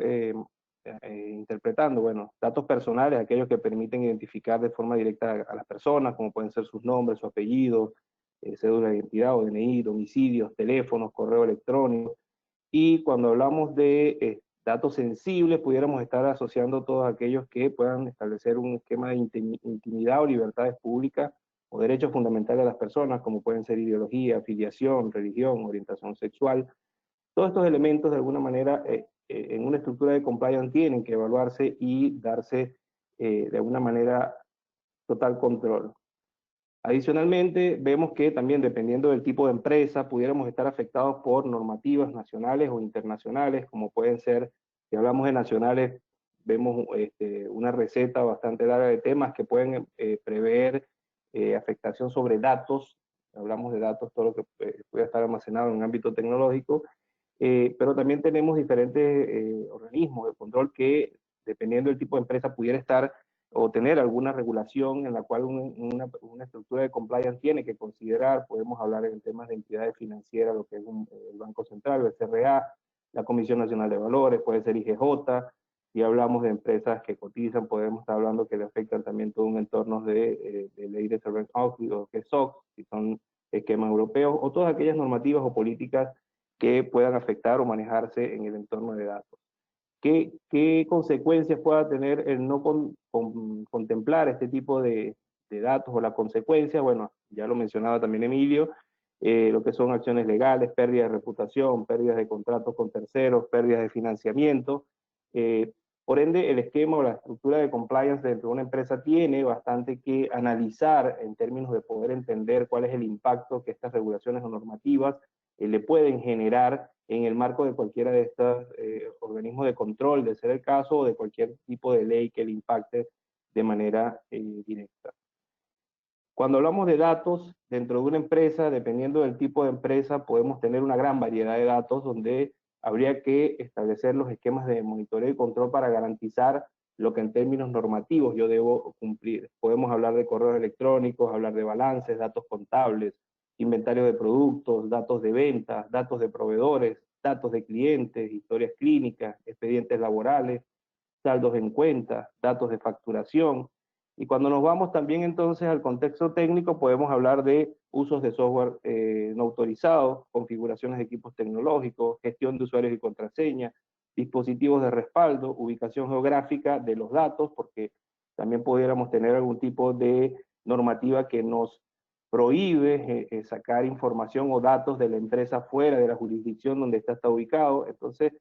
interpretando? Bueno, datos personales, aquellos que permiten identificar de forma directa a las personas, como pueden ser sus nombres, su apellido, cédula de identidad o DNI, domicilios, teléfonos, correo electrónico. Y cuando hablamos de datos sensibles pudiéramos estar asociando todos aquellos que puedan establecer un esquema de intimidad o libertades públicas o derechos fundamentales de las personas, como pueden ser ideología, afiliación, religión, orientación sexual. Todos estos elementos, de alguna manera, en una estructura de compliance tienen que evaluarse y darse, de alguna manera, total control. Adicionalmente, vemos que también dependiendo del tipo de empresa, pudiéramos estar afectados por normativas nacionales o internacionales, como pueden ser, si hablamos de nacionales, vemos una receta bastante larga de temas que pueden prever afectación sobre datos, hablamos de datos, todo lo que pueda estar almacenado en un ámbito tecnológico, pero también tenemos diferentes organismos de control que, dependiendo del tipo de empresa, pudiera estar o tener alguna regulación en la cual una estructura de compliance tiene que considerar. Podemos hablar en temas de entidades financieras, lo que es el Banco Central, el CRA, la Comisión Nacional de Valores, puede ser IGJ. Si hablamos de empresas que cotizan, podemos estar hablando que le afectan también todo un entorno de ley de Surveillance Audit o que SOX, si son esquemas europeos, o todas aquellas normativas o políticas que puedan afectar o manejarse en el entorno de datos. ¿Qué consecuencias pueda tener el no contemplar este tipo de datos o la consecuencia? Bueno, ya lo mencionaba también Emilio, lo que son acciones legales, pérdidas de reputación, pérdidas de contratos con terceros, pérdidas de financiamiento. Por ende, el esquema o la estructura de compliance dentro de una empresa tiene bastante que analizar en términos de poder entender cuál es el impacto que estas regulaciones o normativas le pueden generar en el marco de cualquiera de estos organismos de control, de ser el caso, o de cualquier tipo de ley que le impacte de manera directa. Cuando hablamos de datos dentro de una empresa, dependiendo del tipo de empresa, podemos tener una gran variedad de datos donde habría que establecer los esquemas de monitoreo y control para garantizar lo que en términos normativos yo debo cumplir. Podemos hablar de correos electrónicos, hablar de balances, datos contables, inventario de productos, datos de ventas, datos de proveedores, datos de clientes, historias clínicas, expedientes laborales, saldos en cuenta, datos de facturación. Y cuando nos vamos también entonces al contexto técnico, podemos hablar de usos de software no autorizados, configuraciones de equipos tecnológicos, gestión de usuarios y contraseñas, dispositivos de respaldo, ubicación geográfica de los datos, porque también pudiéramos tener algún tipo de normativa que nos prohíbe sacar información o datos de la empresa fuera de la jurisdicción donde está ubicado. Entonces,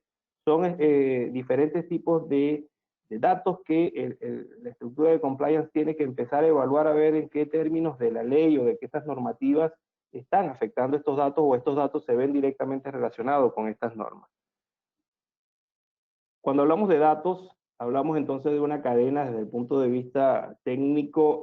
son diferentes tipos de datos que la estructura de compliance tiene que empezar a evaluar a ver en qué términos de la ley o de qué estas normativas están afectando estos datos o estos datos se ven directamente relacionados con estas normas. Cuando hablamos de datos, hablamos entonces de una cadena desde el punto de vista técnico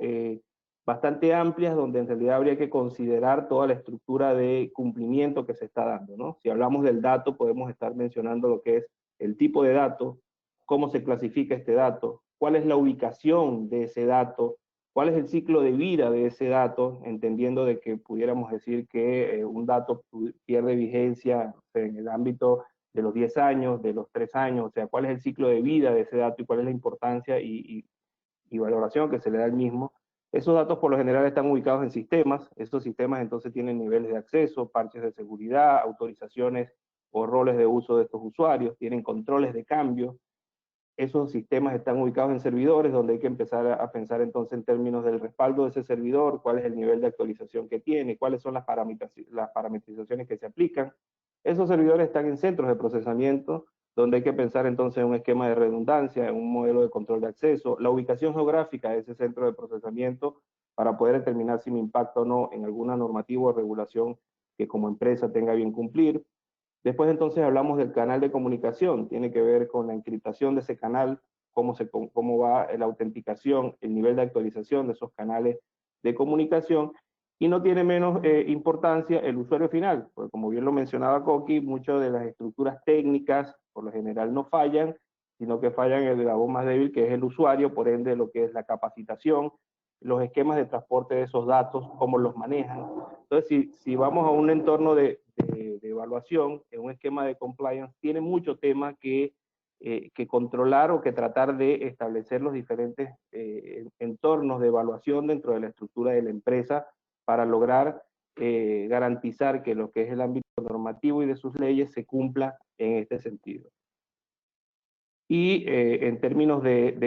bastante amplia, donde en realidad habría que considerar toda la estructura de cumplimiento que se está dando, ¿no? Si hablamos del dato, podemos estar mencionando lo que es el tipo de dato, cómo se clasifica este dato, cuál es la ubicación de ese dato, cuál es el ciclo de vida de ese dato, entendiendo de que pudiéramos decir que un dato pierde vigencia en el ámbito de los 10 años, de los 3 años, o sea, cuál es el ciclo de vida de ese dato y cuál es la importancia y valoración que se le da al mismo. Esos datos por lo general están ubicados en sistemas, estos sistemas entonces tienen niveles de acceso, parches de seguridad, autorizaciones o roles de uso de estos usuarios, tienen controles de cambio. Esos sistemas están ubicados en servidores donde hay que empezar a pensar entonces en términos del respaldo de ese servidor, cuál es el nivel de actualización que tiene, cuáles son las parametrizaciones que se aplican. Esos servidores están en centros de procesamiento donde hay que pensar entonces en un esquema de redundancia, en un modelo de control de acceso, la ubicación geográfica de ese centro de procesamiento para poder determinar si me impacta o no en alguna normativa o regulación que como empresa tenga bien cumplir. Después entonces hablamos del canal de comunicación, tiene que ver con la encriptación de ese canal, cómo va la autenticación, el nivel de actualización de esos canales de comunicación, y no tiene menos importancia el usuario final, porque como bien lo mencionaba Coqui, muchas de las estructuras técnicas por lo general no fallan, sino que fallan el eslabón más débil que es el usuario, por ende lo que es la capacitación, los esquemas de transporte de esos datos, cómo los manejan. Entonces, si vamos a un entorno de evaluación, en un esquema de compliance, tiene mucho tema que controlar o que tratar de establecer los diferentes entornos de evaluación dentro de la estructura de la empresa para lograr garantizar que lo que es el ámbito normativo y de sus leyes se cumpla en este sentido. Y en términos de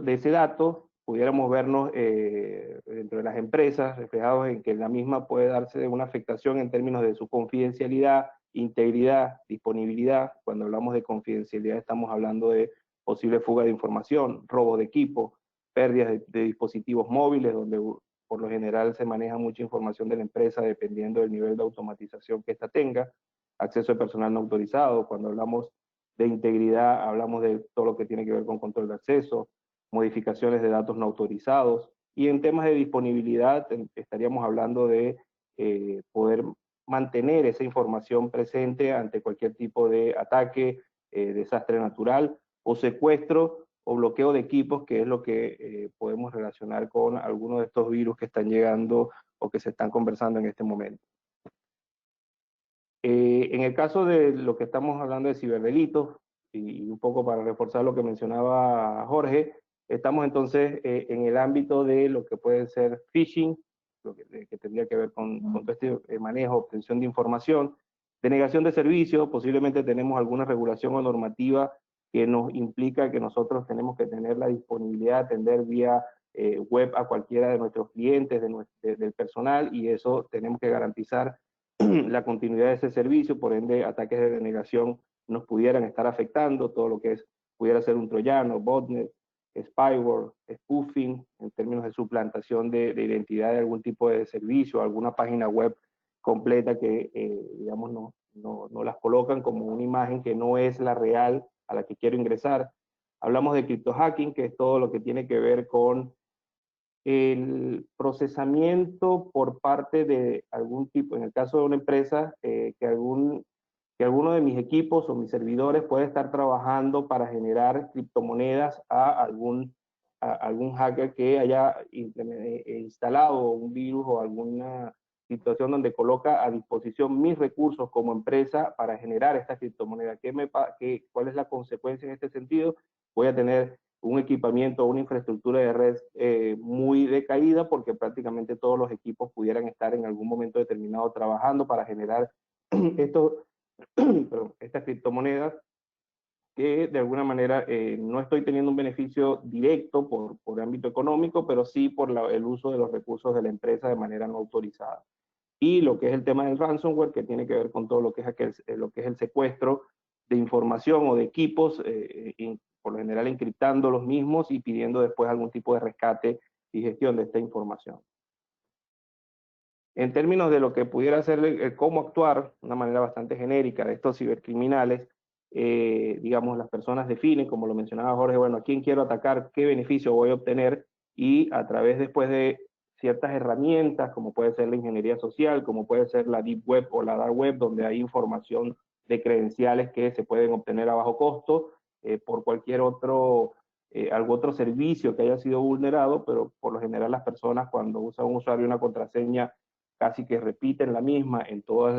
ese dato, pudiéramos vernos dentro de las empresas reflejados en que la misma puede darse una afectación en términos de su confidencialidad, integridad, disponibilidad. Cuando hablamos de confidencialidad estamos hablando de posible fuga de información, robo de equipo, pérdidas de dispositivos móviles, donde por lo general se maneja mucha información de la empresa dependiendo del nivel de automatización que ésta tenga, acceso de personal no autorizado. Cuando hablamos de integridad, hablamos de todo lo que tiene que ver con control de acceso, modificaciones de datos no autorizados, y en temas de disponibilidad estaríamos hablando de poder mantener esa información presente ante cualquier tipo de ataque, desastre natural o secuestro o bloqueo de equipos, que es lo que podemos relacionar con algunos de estos virus que están llegando o que se están conversando en este momento. En el caso de lo que estamos hablando de ciberdelitos, y un poco para reforzar lo que mencionaba Jorge, estamos entonces en el ámbito de lo que puede ser phishing, lo que tendría que ver con todo este manejo, obtención de información, denegación de servicios. Posiblemente tenemos alguna regulación o normativa que nos implica que nosotros tenemos que tener la disponibilidad de atender vía web a cualquiera de nuestros clientes, del personal, y eso tenemos que garantizar la continuidad de ese servicio. Por ende, ataques de denegación nos pudieran estar afectando, todo lo que pudiera ser un troyano, botnet, spyware, spoofing, en términos de suplantación de identidad de algún tipo de servicio, alguna página web completa que, digamos, no las colocan como una imagen que no es la real a la que quiero ingresar. Hablamos de criptohacking, que es todo lo que tiene que ver con el procesamiento por parte de algún tipo, en el caso de una empresa, que alguno de mis equipos o mis servidores puede estar trabajando para generar criptomonedas a algún hacker que haya instalado un virus o alguna situación donde coloca a disposición mis recursos como empresa para generar esta criptomoneda. ¿Cuál es la consecuencia en este sentido? Voy a tener un equipamiento o una infraestructura de red muy decaída, porque prácticamente todos los equipos pudieran estar en algún momento determinado trabajando para generar estas criptomonedas, que de alguna manera no estoy teniendo un beneficio directo por ámbito económico, pero sí por el uso de los recursos de la empresa de manera no autorizada. Y lo que es el tema del ransomware, que tiene que ver con todo lo que es el secuestro de información o de equipos, por lo general encriptando los mismos y pidiendo después algún tipo de rescate y gestión de esta información. En términos de lo que pudiera ser cómo actuar, de una manera bastante genérica, de estos cibercriminales, digamos, las personas definen, como lo mencionaba Jorge, bueno, a quién quiero atacar, qué beneficio voy a obtener, y a través después de ciertas herramientas, como puede ser la ingeniería social, como puede ser la deep web o la dark web, donde hay información de credenciales que se pueden obtener a bajo costo por cualquier algún otro servicio que haya sido vulnerado, pero por lo general las personas, cuando usan un usuario y una contraseña, casi que repiten la misma en todos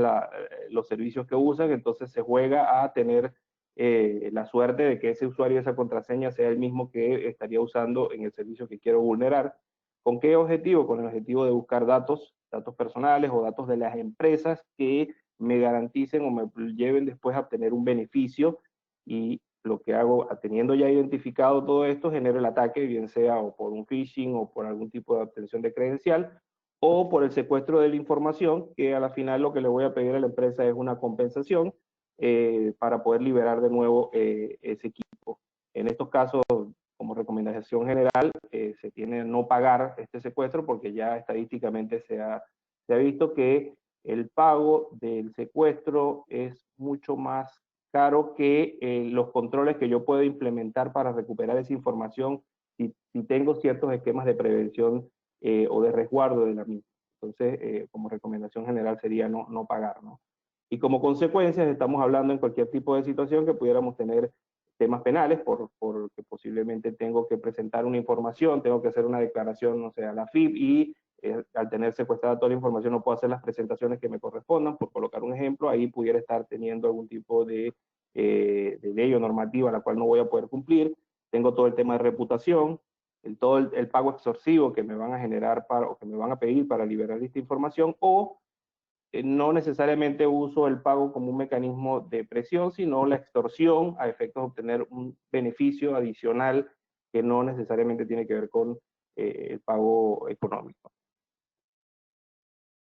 los servicios que usan. Entonces se juega a tener la suerte de que ese usuario y esa contraseña sea el mismo que estaría usando en el servicio que quiero vulnerar. ¿Con qué objetivo? Con el objetivo de buscar datos personales o datos de las empresas que me garanticen o me lleven después a obtener un beneficio, y lo que hago, teniendo ya identificado todo esto, genero el ataque, bien sea o por un phishing o por algún tipo de obtención de credencial, o por el secuestro de la información, que a la final lo que le voy a pedir a la empresa es una compensación para poder liberar de nuevo ese equipo. En estos casos, como recomendación general, se tiene no pagar este secuestro, porque ya estadísticamente se ha visto que el pago del secuestro es mucho más caro que los controles que yo puedo implementar para recuperar esa información si tengo ciertos esquemas de prevención o de resguardo de la misma. Entonces, como recomendación general sería no pagar, ¿no? Y como consecuencia, estamos hablando en cualquier tipo de situación que pudiéramos tener temas penales, porque posiblemente tengo que presentar una información, tengo que hacer una declaración, no sé, a la FIP, y al tener secuestrada toda la información no puedo hacer las presentaciones que me correspondan, por colocar un ejemplo. Ahí pudiera estar teniendo algún tipo de ley o normativa a la cual no voy a poder cumplir. Tengo todo el tema de reputación, todo el pago extorsivo que me van a generar o que me van a pedir para liberar esta información, o no necesariamente uso el pago como un mecanismo de presión, sino la extorsión a efectos de obtener un beneficio adicional que no necesariamente tiene que ver con el pago económico.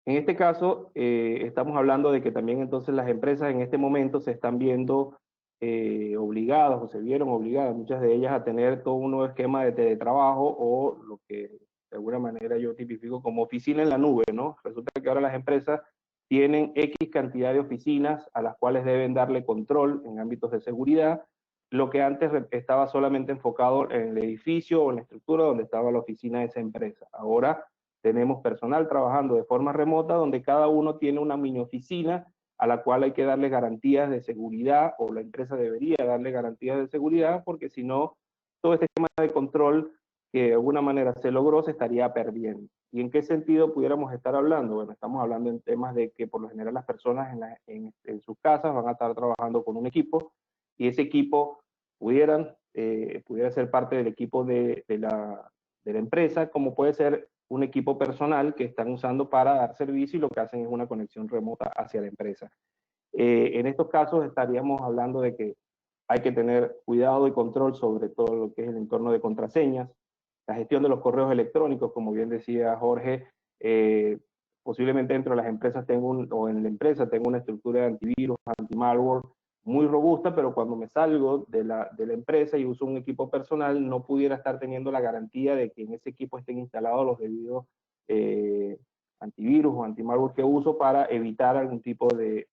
En este caso, estamos hablando de que también entonces las empresas en este momento se están viendo obligadas o se vieron obligadas, muchas de ellas, a tener todo un nuevo esquema de teletrabajo o lo que de alguna manera yo tipifico como oficina en la nube, ¿no? Resulta que ahora las empresas tienen X cantidad de oficinas a las cuales deben darle control en ámbitos de seguridad, lo que antes estaba solamente enfocado en el edificio o en la estructura donde estaba la oficina de esa empresa. Ahora tenemos personal trabajando de forma remota donde cada uno tiene una mini oficina a la cual hay que darle garantías de seguridad, o la empresa debería darle garantías de seguridad, porque si no, todo este tema de control que de alguna manera se logró se estaría perdiendo. ¿Y en qué sentido pudiéramos estar hablando? Bueno, estamos hablando en temas de que por lo general las personas en sus casas van a estar trabajando con un equipo, y ese equipo pudiera ser parte del equipo de la empresa, como puede ser un equipo personal que están usando para dar servicio, y lo que hacen es una conexión remota hacia la empresa. En estos casos estaríamos hablando de que hay que tener cuidado y control sobre todo lo que es el entorno de contraseñas, la gestión de los correos electrónicos, como bien decía Jorge, posiblemente dentro de las empresas o en la empresa tengo una estructura de antivirus, anti-malware muy robusta, pero cuando me salgo de la empresa y uso un equipo personal, no pudiera estar teniendo la garantía de que en ese equipo estén instalados los debidos antivirus o anti-malware que uso para evitar algún tipo de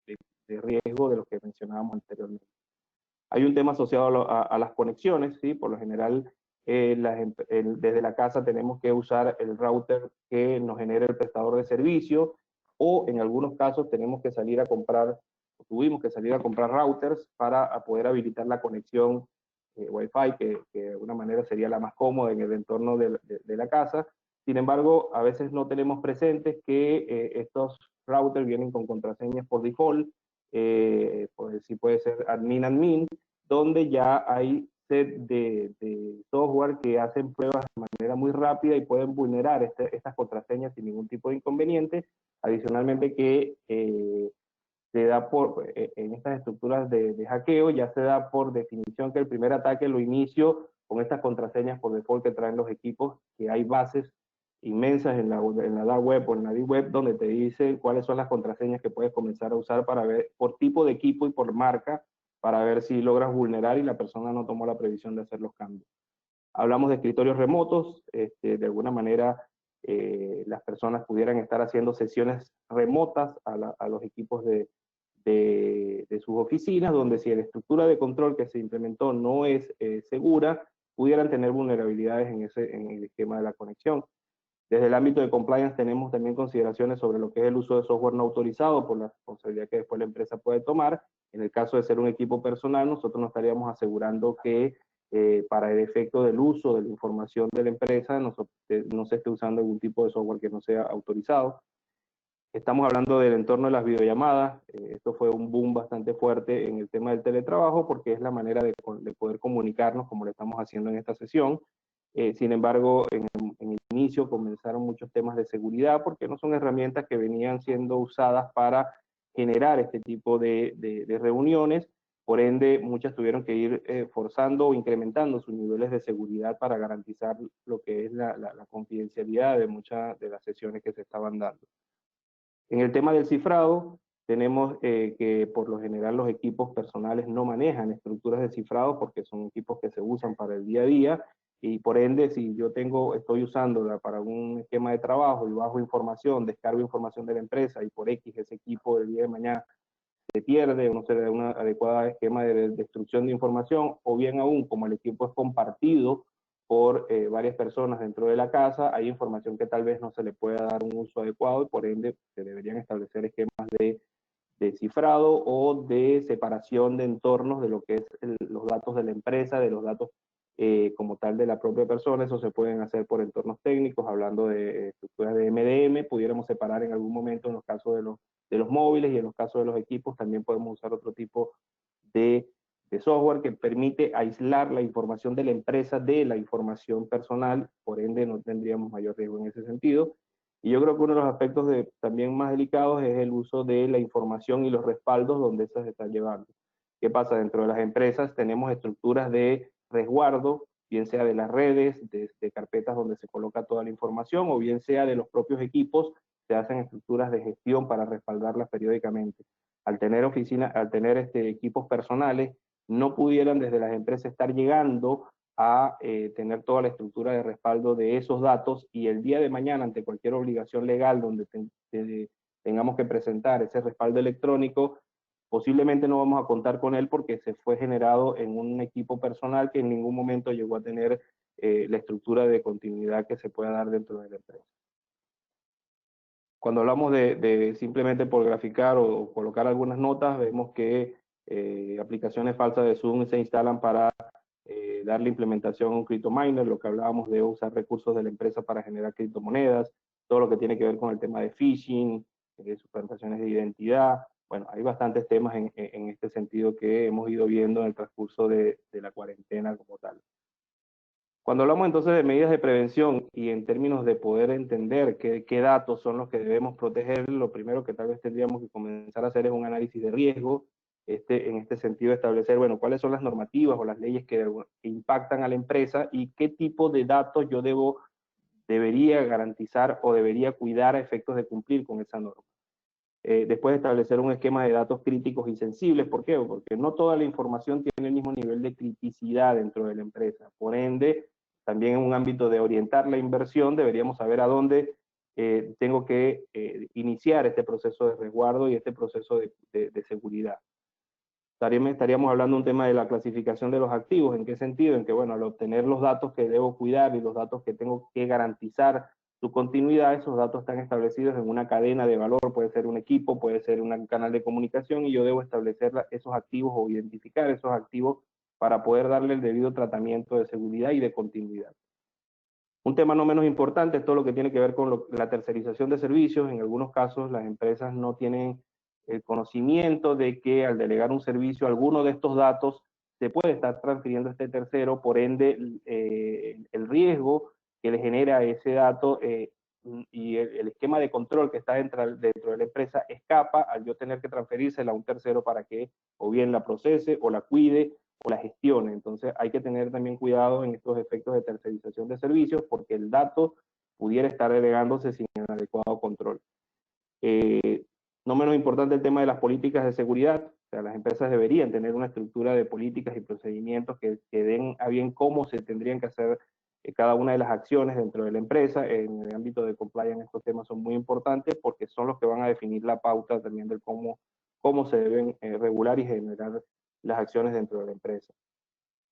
riesgo de los que mencionábamos anteriormente. Hay un tema asociado a las conexiones, ¿sí? Por lo general, desde la casa tenemos que usar el router que nos genera el prestador de servicio, o en algunos casos tenemos que salir a comprar, o tuvimos que salir a comprar routers para poder habilitar la conexión Wi-Fi, que de alguna manera sería la más cómoda en el entorno de la casa. Sin embargo, a veces no tenemos presentes que estos routers vienen con contraseñas por default, pues sí puede ser admin, donde ya hay set de software que hacen pruebas de manera muy rápida y pueden vulnerar estas contraseñas sin ningún tipo de inconveniente. Adicionalmente que se da en estas estructuras de hackeo, ya se da por definición que el primer ataque lo inicio con estas contraseñas por default que traen los equipos, que hay bases inmensas en la dark web o en la deep web donde te dice cuáles son las contraseñas que puedes comenzar a usar para ver por tipo de equipo y por marca, para ver si logras vulnerar y la persona no tomó la previsión de hacer los cambios. Hablamos de escritorios remotos, de alguna manera las personas pudieran estar haciendo sesiones remotas a los equipos de sus oficinas, donde si la estructura de control que se implementó no es segura, pudieran tener vulnerabilidades en el esquema de la conexión. Desde el ámbito de compliance tenemos también consideraciones sobre lo que es el uso de software no autorizado por la responsabilidad que después la empresa puede tomar. En el caso de ser un equipo personal, nosotros nos estaríamos asegurando que para el efecto del uso de la información de la empresa no se esté usando algún tipo de software que no sea autorizado. Estamos hablando del entorno de las videollamadas. Esto fue un boom bastante fuerte en el tema del teletrabajo porque es la manera de poder comunicarnos como lo estamos haciendo en esta sesión. Sin embargo, en el inicio comenzaron muchos temas de seguridad porque no son herramientas que venían siendo usadas para generar este tipo de reuniones. Por ende, muchas tuvieron que ir forzando o incrementando sus niveles de seguridad para garantizar lo que es la confidencialidad de muchas de las sesiones que se estaban dando. En el tema del cifrado, tenemos que por lo general los equipos personales no manejan estructuras de cifrado porque son equipos que se usan para el día a día, y por ende si yo estoy usándola para un esquema de trabajo y bajo información, descargo información de la empresa y por X ese equipo el día de mañana se pierde o no se le da un adecuado esquema de destrucción de información, o bien aún como el equipo es compartido por varias personas dentro de la casa, hay información que tal vez no se le pueda dar un uso adecuado y por ende se deberían establecer esquemas de cifrado o de separación de entornos de lo que es los datos de la empresa, de los datos como tal de la propia persona. Eso se pueden hacer por entornos técnicos, hablando de estructuras de MDM, pudiéramos separar en algún momento en los casos de los móviles, y en los casos de los equipos también podemos usar otro tipo de software que permite aislar la información de la empresa de la información personal, por ende no tendríamos mayor riesgo en ese sentido. Y yo creo que uno de los aspectos también más delicados es el uso de la información y los respaldos donde esas se están llevando. ¿Qué pasa? Dentro de las empresas tenemos estructuras de resguardo, bien sea de las redes, de carpetas donde se coloca toda la información, o bien sea de los propios equipos, se hacen estructuras de gestión para respaldarlas periódicamente. Al tener equipos personales, no pudieran desde las empresas estar llegando a tener toda la estructura de respaldo de esos datos, y el día de mañana, ante cualquier obligación legal donde tengamos que presentar ese respaldo electrónico, posiblemente no vamos a contar con él porque se fue generado en un equipo personal que en ningún momento llegó a tener la estructura de continuidad que se pueda dar dentro de la empresa. Cuando hablamos de simplemente por graficar o colocar algunas notas, vemos que aplicaciones falsas de Zoom se instalan para darle implementación a un CryptoMiner, lo que hablábamos de usar recursos de la empresa para generar criptomonedas, todo lo que tiene que ver con el tema de phishing, suplantaciones de identidad. Bueno, hay bastantes temas en este sentido que hemos ido viendo en el transcurso de la cuarentena como tal. Cuando hablamos entonces de medidas de prevención y en términos de poder entender qué datos son los que debemos proteger, lo primero que tal vez tendríamos que comenzar a hacer es un análisis de riesgo, en este sentido establecer, bueno, cuáles son las normativas o las leyes que impactan a la empresa y qué tipo de datos yo debería garantizar o debería cuidar a efectos de cumplir con esa norma. Después establecer un esquema de datos críticos y sensibles. ¿Por qué? Porque no toda la información tiene el mismo nivel de criticidad dentro de la empresa. Por ende, también en un ámbito de orientar la inversión, deberíamos saber a dónde tengo que iniciar este proceso de resguardo y este proceso de seguridad. Estaríamos hablando de un tema de la clasificación de los activos. ¿En qué sentido? En que, bueno, al obtener los datos que debo cuidar y los datos que tengo que garantizar su continuidad, esos datos están establecidos en una cadena de valor, puede ser un equipo, puede ser un canal de comunicación, y yo debo establecer esos activos o identificar esos activos para poder darle el debido tratamiento de seguridad y de continuidad. Un tema no menos importante es todo lo que tiene que ver con la tercerización de servicios. En algunos casos las empresas no tienen el conocimiento de que al delegar un servicio, alguno de estos datos se puede estar transfiriendo a este tercero, por ende el riesgo que le genera ese dato y el esquema de control que está dentro de la empresa escapa al yo tener que transferírsela a un tercero para que o bien la procese o la cuide o la gestione. Entonces hay que tener también cuidado en estos efectos de tercerización de servicios, porque el dato pudiera estar delegándose sin el adecuado control. No menos importante el tema de las políticas de seguridad. O sea, las empresas deberían tener una estructura de políticas y procedimientos que den a bien cómo se tendrían que hacer cada una de las acciones dentro de la empresa. En el ámbito de compliance estos temas son muy importantes porque son los que van a definir la pauta también de cómo se deben regular y generar las acciones dentro de la empresa.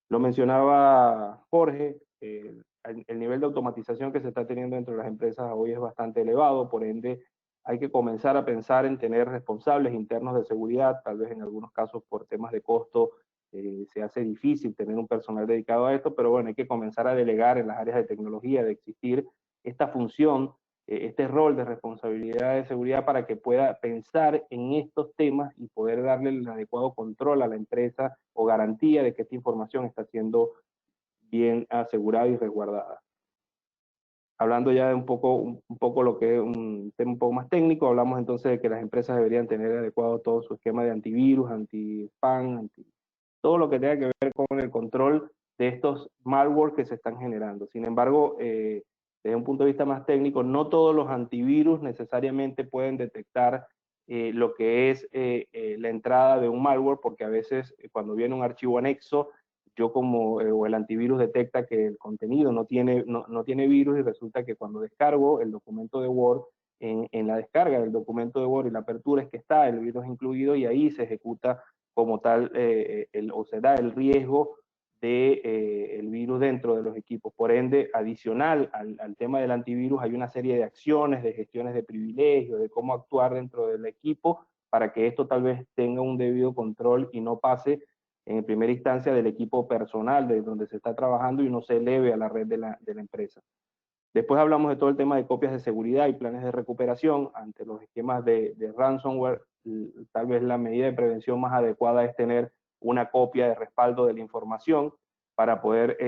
Lo mencionaba Jorge, el nivel de automatización que se está teniendo dentro de las empresas hoy es bastante elevado, por ende hay que comenzar a pensar en tener responsables internos de seguridad. Tal vez en algunos casos por temas de costo se hace difícil tener un personal dedicado a esto, pero bueno, hay que comenzar a delegar en las áreas de tecnología, de existir esta función, este rol de responsabilidad de seguridad para que pueda pensar en estos temas y poder darle el adecuado control a la empresa o garantía de que esta información está siendo bien asegurada y resguardada. Hablando ya de un poco lo que es un tema un poco más técnico, hablamos entonces de que las empresas deberían tener adecuado todo su esquema de antivirus, anti-spam, todo lo que tenga que ver con el control de estos malware que se están generando. Sin embargo, desde un punto de vista más técnico, no todos los antivirus necesariamente pueden detectar lo que es la entrada de un malware, porque a veces cuando viene un archivo anexo, yo o el antivirus detecta que el contenido no tiene virus, y resulta que cuando descargo el documento de Word, en la descarga del documento de Word y la apertura es que está el virus incluido, y ahí se ejecuta como tal o se da el riesgo de el virus dentro de los equipos. Por ende, adicional al tema del antivirus, hay una serie de acciones, de gestiones de privilegios, de cómo actuar dentro del equipo para que esto tal vez tenga un debido control y no pase en primera instancia del equipo personal de donde se está trabajando y no se eleve a la red de la empresa. Después hablamos de todo el tema de copias de seguridad y planes de recuperación ante los esquemas de ransomware. Tal vez la medida de prevención más adecuada es tener una copia de respaldo de la información para poder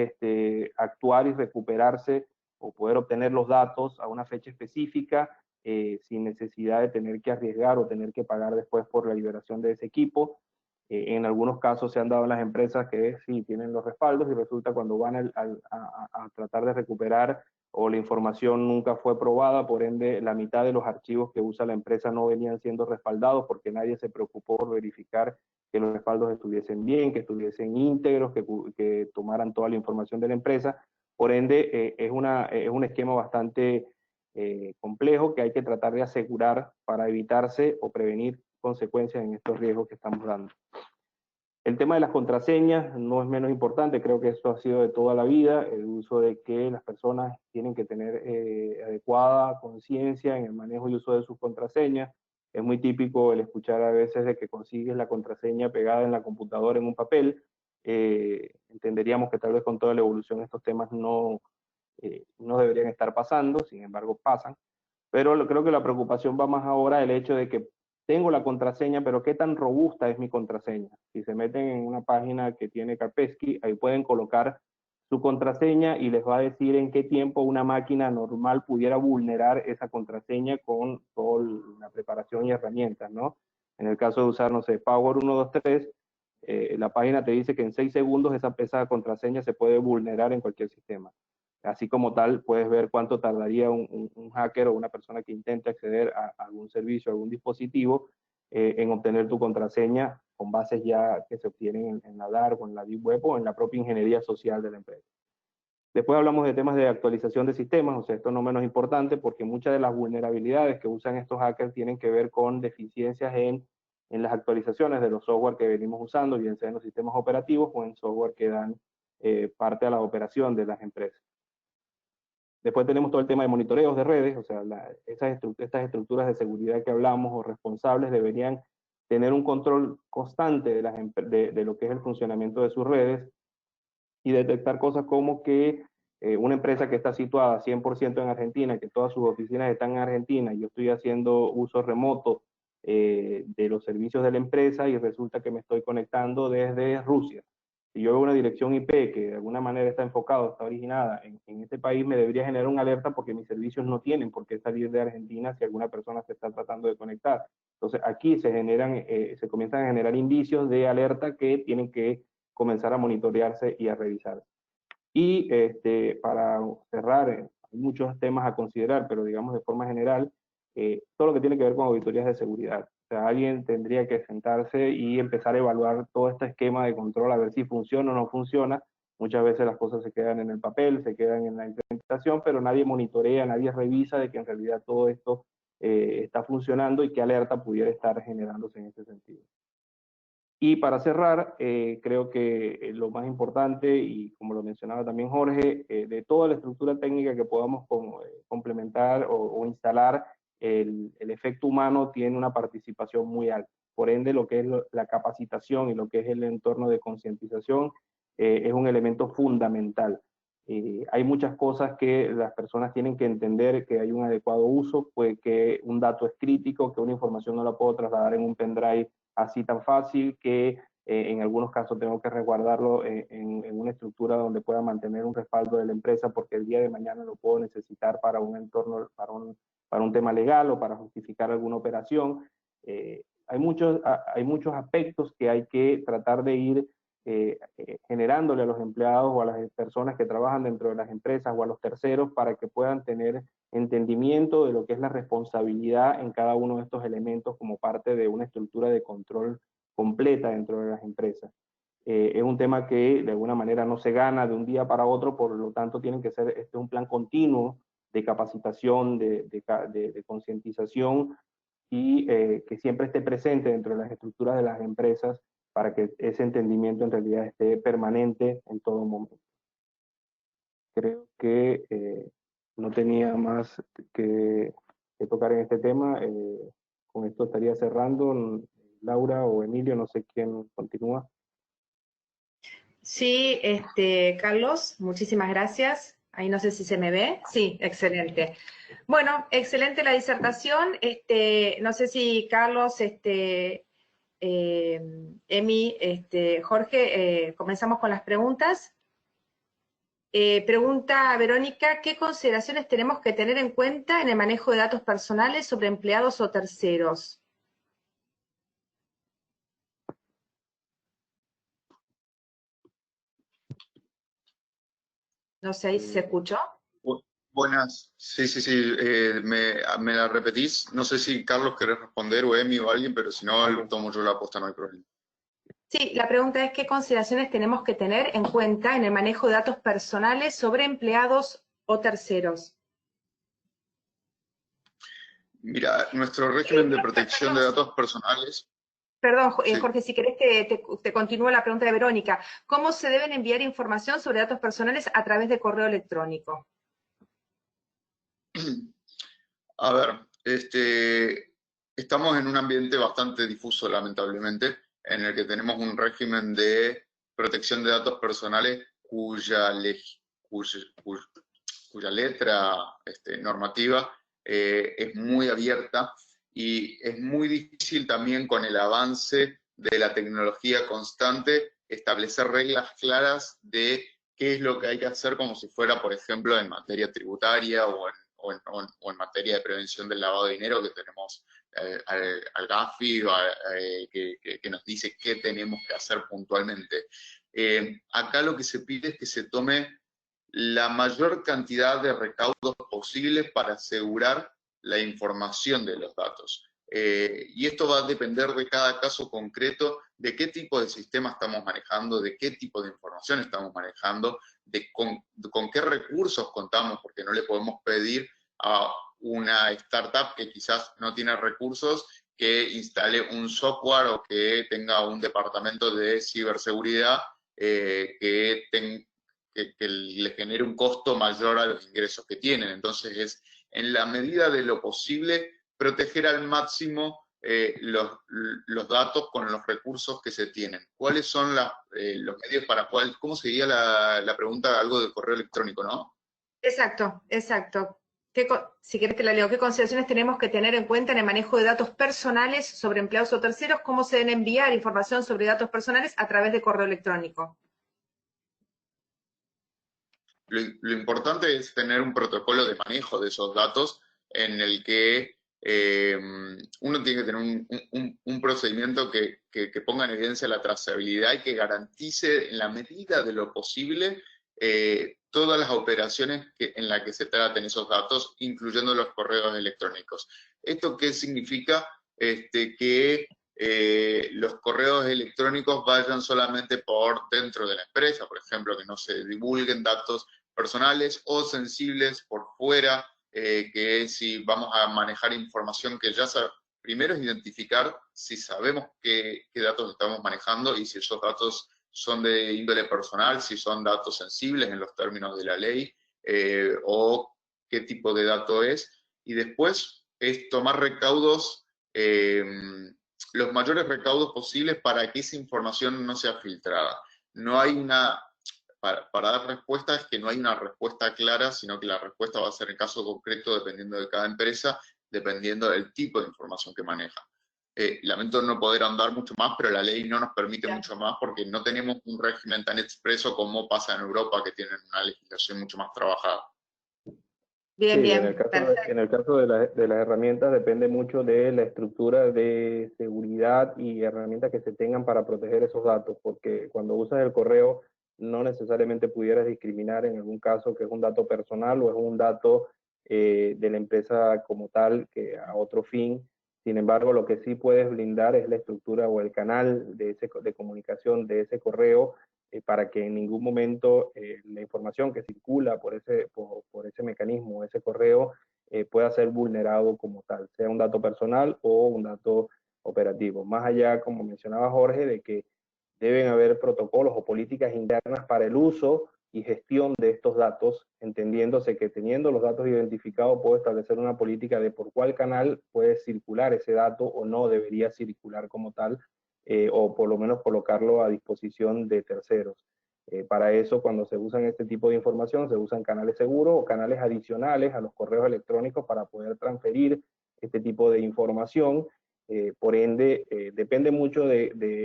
actuar y recuperarse o poder obtener los datos a una fecha específica sin necesidad de tener que arriesgar o tener que pagar después por la liberación de ese equipo. En algunos casos se han dado en las empresas que sí tienen los respaldos y resulta cuando van a tratar de recuperar o la información nunca fue probada, por ende la mitad de los archivos que usa la empresa no venían siendo respaldados porque nadie se preocupó por verificar que los respaldos estuviesen bien, que estuviesen íntegros, que tomaran toda la información de la empresa. Por ende, es un esquema bastante complejo que hay que tratar de asegurar para evitarse o prevenir consecuencias en estos riesgos que estamos dando. El tema de las contraseñas no es menos importante, creo que esto ha sido de toda la vida, el uso de que las personas tienen que tener adecuada conciencia en el manejo y uso de sus contraseñas. Es muy típico el escuchar a veces de que consigues la contraseña pegada en la computadora en un papel. Entenderíamos que tal vez con toda la evolución estos temas no deberían estar pasando, sin embargo pasan. Pero creo que la preocupación va más ahora del hecho de que tengo la contraseña, pero ¿qué tan robusta es mi contraseña? Si se meten en una página que tiene Kaspersky, ahí pueden colocar su contraseña y les va a decir en qué tiempo una máquina normal pudiera vulnerar esa contraseña con toda la preparación y herramientas, ¿no? En el caso de usar, no sé, Power 123, la página te dice que en 6 segundos esa contraseña se puede vulnerar en cualquier sistema. Así como tal, puedes ver cuánto tardaría un hacker o una persona que intente acceder a algún servicio, a algún dispositivo, en obtener tu contraseña con bases ya que se obtienen en la Dark o en la Deep Web o en la propia ingeniería social de la empresa. Después hablamos de temas de actualización de sistemas, o sea, esto no menos importante porque muchas de las vulnerabilidades que usan estos hackers tienen que ver con deficiencias en las actualizaciones de los software que venimos usando, bien sea en los sistemas operativos o en software que dan parte a la operación de las empresas. Después tenemos todo el tema de monitoreos de redes, o sea, estas estructuras de seguridad que hablamos o responsables deberían tener un control constante de lo que es el funcionamiento de sus redes y detectar cosas como que una empresa que está situada 100% en Argentina, que todas sus oficinas están en Argentina, y yo estoy haciendo uso remoto de los servicios de la empresa y resulta que me estoy conectando desde Rusia. Si yo veo una dirección IP que de alguna manera está enfocada, está originada en este país, me debería generar una alerta porque mis servicios no tienen por qué salir de Argentina si alguna persona se está tratando de conectar. Entonces aquí se comienzan a generar indicios de alerta que tienen que comenzar a monitorearse y a revisarse. Y para cerrar, hay muchos temas a considerar, pero digamos de forma general, todo lo que tiene que ver con auditorías de seguridad. O sea, alguien tendría que sentarse y empezar a evaluar todo este esquema de control, a ver si funciona o no funciona. Muchas veces las cosas se quedan en el papel, se quedan en la implementación, pero nadie monitorea, nadie revisa de que en realidad todo esto está funcionando y qué alerta pudiera estar generándose en ese sentido. Y para cerrar, creo que lo más importante, y como lo mencionaba también Jorge, de toda la estructura técnica que podamos complementar o instalar, el efecto humano tiene una participación muy alta. Por ende, lo que es la capacitación y lo que es el entorno de concientización es un elemento fundamental. Hay muchas cosas que las personas tienen que entender, que hay un adecuado uso, pues que un dato es crítico, que una información no la puedo trasladar en un pendrive así tan fácil, que en algunos casos tengo que resguardarlo en una estructura donde pueda mantener un respaldo de la empresa porque el día de mañana lo puedo necesitar para un entorno, para un tema legal o para justificar alguna operación. Hay muchos aspectos que hay que tratar de ir generándole a los empleados o a las personas que trabajan dentro de las empresas o a los terceros para que puedan tener entendimiento de lo que es la responsabilidad en cada uno de estos elementos como parte de una estructura de control completa dentro de las empresas. Es un tema que de alguna manera no se gana de un día para otro, por lo tanto tienen que ser un plan continuo de capacitación, de concientización y que siempre esté presente dentro de las estructuras de las empresas para que ese entendimiento en realidad esté permanente en todo momento. Creo que no tenía más que tocar en este tema. Con esto estaría cerrando. Laura o Emilio, no sé quién continúa. Sí, Carlos, muchísimas gracias. Ahí no sé si se me ve. Sí, excelente. Bueno, excelente la disertación. No sé si Carlos, Emi, Jorge, comenzamos con las preguntas. Pregunta Verónica, ¿qué consideraciones tenemos que tener en cuenta en el manejo de datos personales sobre empleados o terceros? No sé si se escuchó. Buenas, sí, sí, sí, me la repetís. No sé si Carlos querés responder o Emi o alguien, pero si no, tomo yo la aposta, no hay problema. Sí, la pregunta es qué consideraciones tenemos que tener en cuenta en el manejo de datos personales sobre empleados o terceros. Mira, nuestro régimen de protección de datos personales. Perdón, Sí. Jorge, si querés te continúo la pregunta de Verónica. ¿Cómo se deben enviar información sobre datos personales a través de correo electrónico? A ver, estamos en un ambiente bastante difuso, lamentablemente, en el que tenemos un régimen de protección de datos personales cuya letra normativa es muy abierta y es muy difícil también con el avance de la tecnología constante establecer reglas claras de qué es lo que hay que hacer como si fuera, por ejemplo, en materia tributaria o en materia de prevención del lavado de dinero, que tenemos al GAFI que nos dice qué tenemos que hacer puntualmente. Acá lo que se pide es que se tome la mayor cantidad de recaudos posibles para asegurar la información de los datos. Y esto va a depender de cada caso concreto, de qué tipo de sistema estamos manejando, de qué tipo de información estamos manejando, con qué recursos contamos, porque no le podemos pedir a una startup que quizás no tiene recursos que instale un software o que tenga un departamento de ciberseguridad que le genere un costo mayor a los ingresos que tienen. Entonces es, en la medida de lo posible, proteger al máximo los datos con los recursos que se tienen. ¿Cuáles son los medios para cuál? ¿Cómo sería la pregunta? Algo de correo electrónico, ¿no? Exacto, exacto. Si querés te la leo. ¿Qué consideraciones tenemos que tener en cuenta en el manejo de datos personales sobre empleados o terceros? ¿Cómo se deben enviar información sobre datos personales a través de correo electrónico? Lo importante es tener un protocolo de manejo de esos datos en el que uno tiene que tener un procedimiento que ponga en evidencia la trazabilidad y que garantice en la medida de lo posible todas las operaciones en las que se traten esos datos, incluyendo los correos electrónicos. ¿Esto qué significa? Que los correos electrónicos vayan solamente por dentro de la empresa, por ejemplo, que no se divulguen datos personales o sensibles por fuera, que si vamos a manejar información que ya primero es identificar si sabemos qué datos estamos manejando y si esos datos son de índole personal, si son datos sensibles en los términos de la ley, o qué tipo de dato es. Y después es tomar recaudos, los mayores recaudos posibles para que esa información no sea filtrada. No hay para dar respuesta es que no hay una respuesta clara, sino que la respuesta va a ser en caso concreto dependiendo de cada empresa, dependiendo del tipo de información que maneja. Lamento no poder ahondar mucho más, pero la ley no nos permite mucho más porque no tenemos un régimen tan expreso como pasa en Europa, que tienen una legislación mucho más trabajada. Bien, sí, bien, en el caso de las herramientas depende mucho de la estructura de seguridad y herramientas que se tengan para proteger esos datos, porque cuando usas el correo no necesariamente pudieras discriminar en algún caso que es un dato personal o es un dato de la empresa como tal, que a otro fin. Sin embargo, lo que sí puedes blindar es la estructura o el canal de comunicación de ese correo, para que en ningún momento la información que circula por ese mecanismo, ese correo, pueda ser vulnerado como tal, sea un dato personal o un dato operativo. Más allá, como mencionaba Jorge, de que deben haber protocolos o políticas internas para el uso y gestión de estos datos, entendiéndose que teniendo los datos identificados puedo establecer una política de por cuál canal puede circular ese dato o no debería circular como tal, o por lo menos colocarlo a disposición de terceros. Para eso, cuando se usan este tipo de información, se usan canales seguros o canales adicionales a los correos electrónicos para poder transferir este tipo de información. Por ende, depende mucho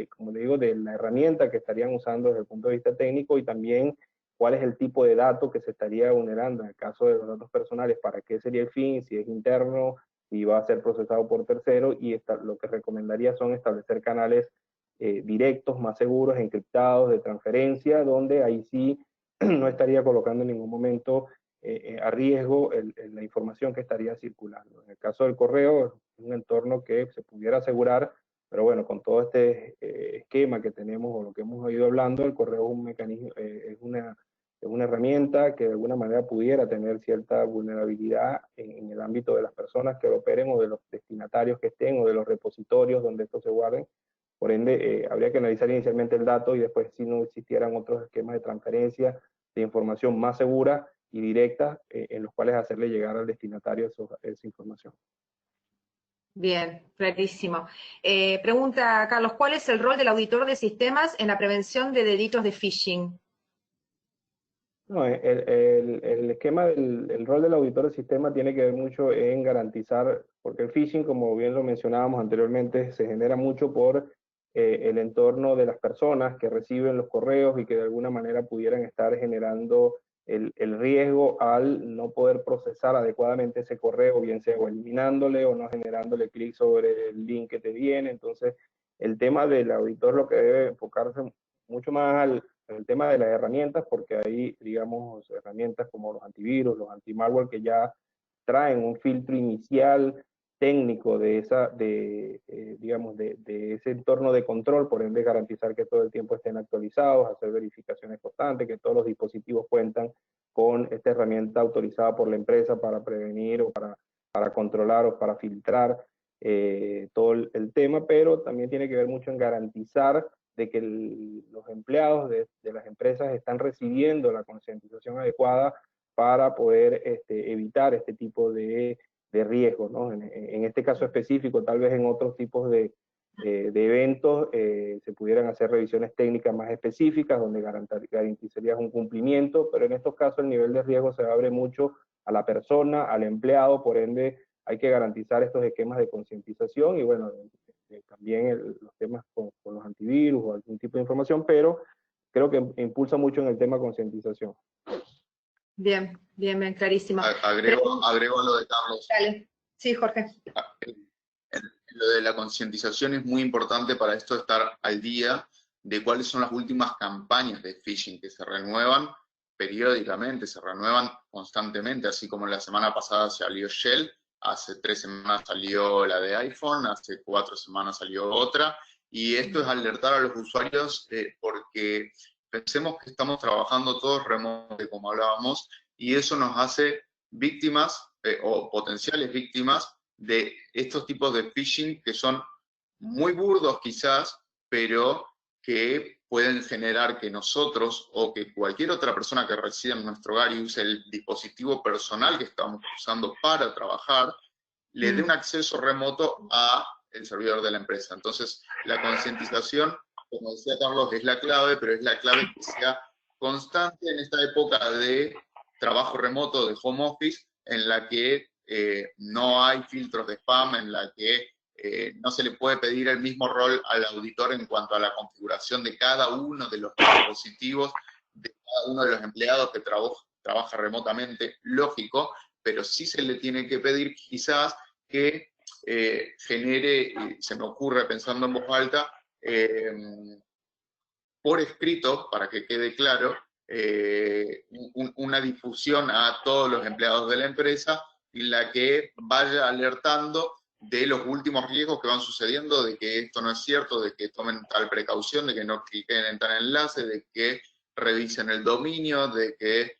como le digo, de la herramienta que estarían usando desde el punto de vista técnico y también cuál es el tipo de dato que se estaría vulnerando en el caso de los datos personales, para qué sería el fin, si es interno, si va a ser procesado por tercero, y lo que recomendaría son establecer canales directos, más seguros, encriptados, de transferencia, donde ahí sí no estaría colocando en ningún momento a riesgo la información que estaría circulando. En el caso del correo, es un entorno que se pudiera asegurar, pero bueno, con todo este esquema que tenemos o lo que hemos ido hablando, el correo es un mecanismo, es una herramienta que de alguna manera pudiera tener cierta vulnerabilidad en el ámbito de las personas que lo operen, o de los destinatarios que estén, o de los repositorios donde esto se guarden. Por ende, habría que analizar inicialmente el dato, y después, si no existieran otros esquemas de transferencia de información más segura y directa, en los cuales hacerle llegar al destinatario esa información. Bien, clarísimo. Pregunta Carlos, ¿cuál es el rol del auditor de sistemas en la prevención de delitos de phishing? No, el esquema el rol del auditor de sistema tiene que ver mucho en garantizar, porque el phishing, como bien lo mencionábamos anteriormente, se genera mucho por el entorno de las personas que reciben los correos y que de alguna manera pudieran estar generando el riesgo al no poder procesar adecuadamente ese correo, bien sea o eliminándole o no generándole clic sobre el link que te viene. Entonces, el tema del auditor lo que debe enfocarse mucho más el tema de las herramientas, porque hay, digamos, herramientas como los antivirus, los anti-malware, que ya traen un filtro inicial técnico de digamos, de ese entorno de control, por ende garantizar que todo el tiempo estén actualizados, hacer verificaciones constantes, que todos los dispositivos cuentan con esta herramienta autorizada por la empresa para prevenir o para controlar o para filtrar todo el tema, pero también tiene que ver mucho en garantizar de que los empleados de las empresas están recibiendo la concientización adecuada para poder evitar este tipo de riesgos, ¿no? En este caso específico, tal vez en otros tipos de eventos se pudieran hacer revisiones técnicas más específicas, donde garantizarías un cumplimiento, pero en estos casos el nivel de riesgo se abre mucho a la persona, al empleado, por ende hay que garantizar estos esquemas de concientización, y bueno, también los temas con los antivirus o algún tipo de información, pero creo que impulsa mucho en el tema concientización. Bien, bien, bien, clarísimo. Agrego lo de Carlos. Dale. Sí, Jorge. Lo de la concientización es muy importante para esto, estar al día de cuáles son las últimas campañas de phishing que se renuevan periódicamente, se renuevan constantemente, así como la semana pasada salió Shell, hace 3 semanas salió la de iPhone, hace 4 semanas salió otra, y esto es alertar a los usuarios porque pensemos que estamos trabajando todos remoto, como hablábamos, y eso nos hace víctimas o potenciales víctimas de estos tipos de phishing que son muy burdos quizás, pero que pueden generar que nosotros o que cualquier otra persona que resida en nuestro hogar y use el dispositivo personal que estamos usando para trabajar, le dé un acceso remoto a el servidor de la empresa. Entonces, la concientización, como decía Carlos, es la clave, pero es la clave que sea constante en esta época de trabajo remoto, de home office, en la que no hay filtros de spam, en la que no se le puede pedir el mismo rol al auditor en cuanto a la configuración de cada uno de los dispositivos, de cada uno de los empleados que trabaja remotamente, lógico, pero sí se le tiene que pedir quizás que genere, se me ocurre pensando en voz alta, por escrito, para que quede claro, una difusión a todos los empleados de la empresa en la que vaya alertando de los últimos riesgos que van sucediendo, de que esto no es cierto, de que tomen tal precaución, de que no cliquen en tal enlace, de que revisen el dominio, de que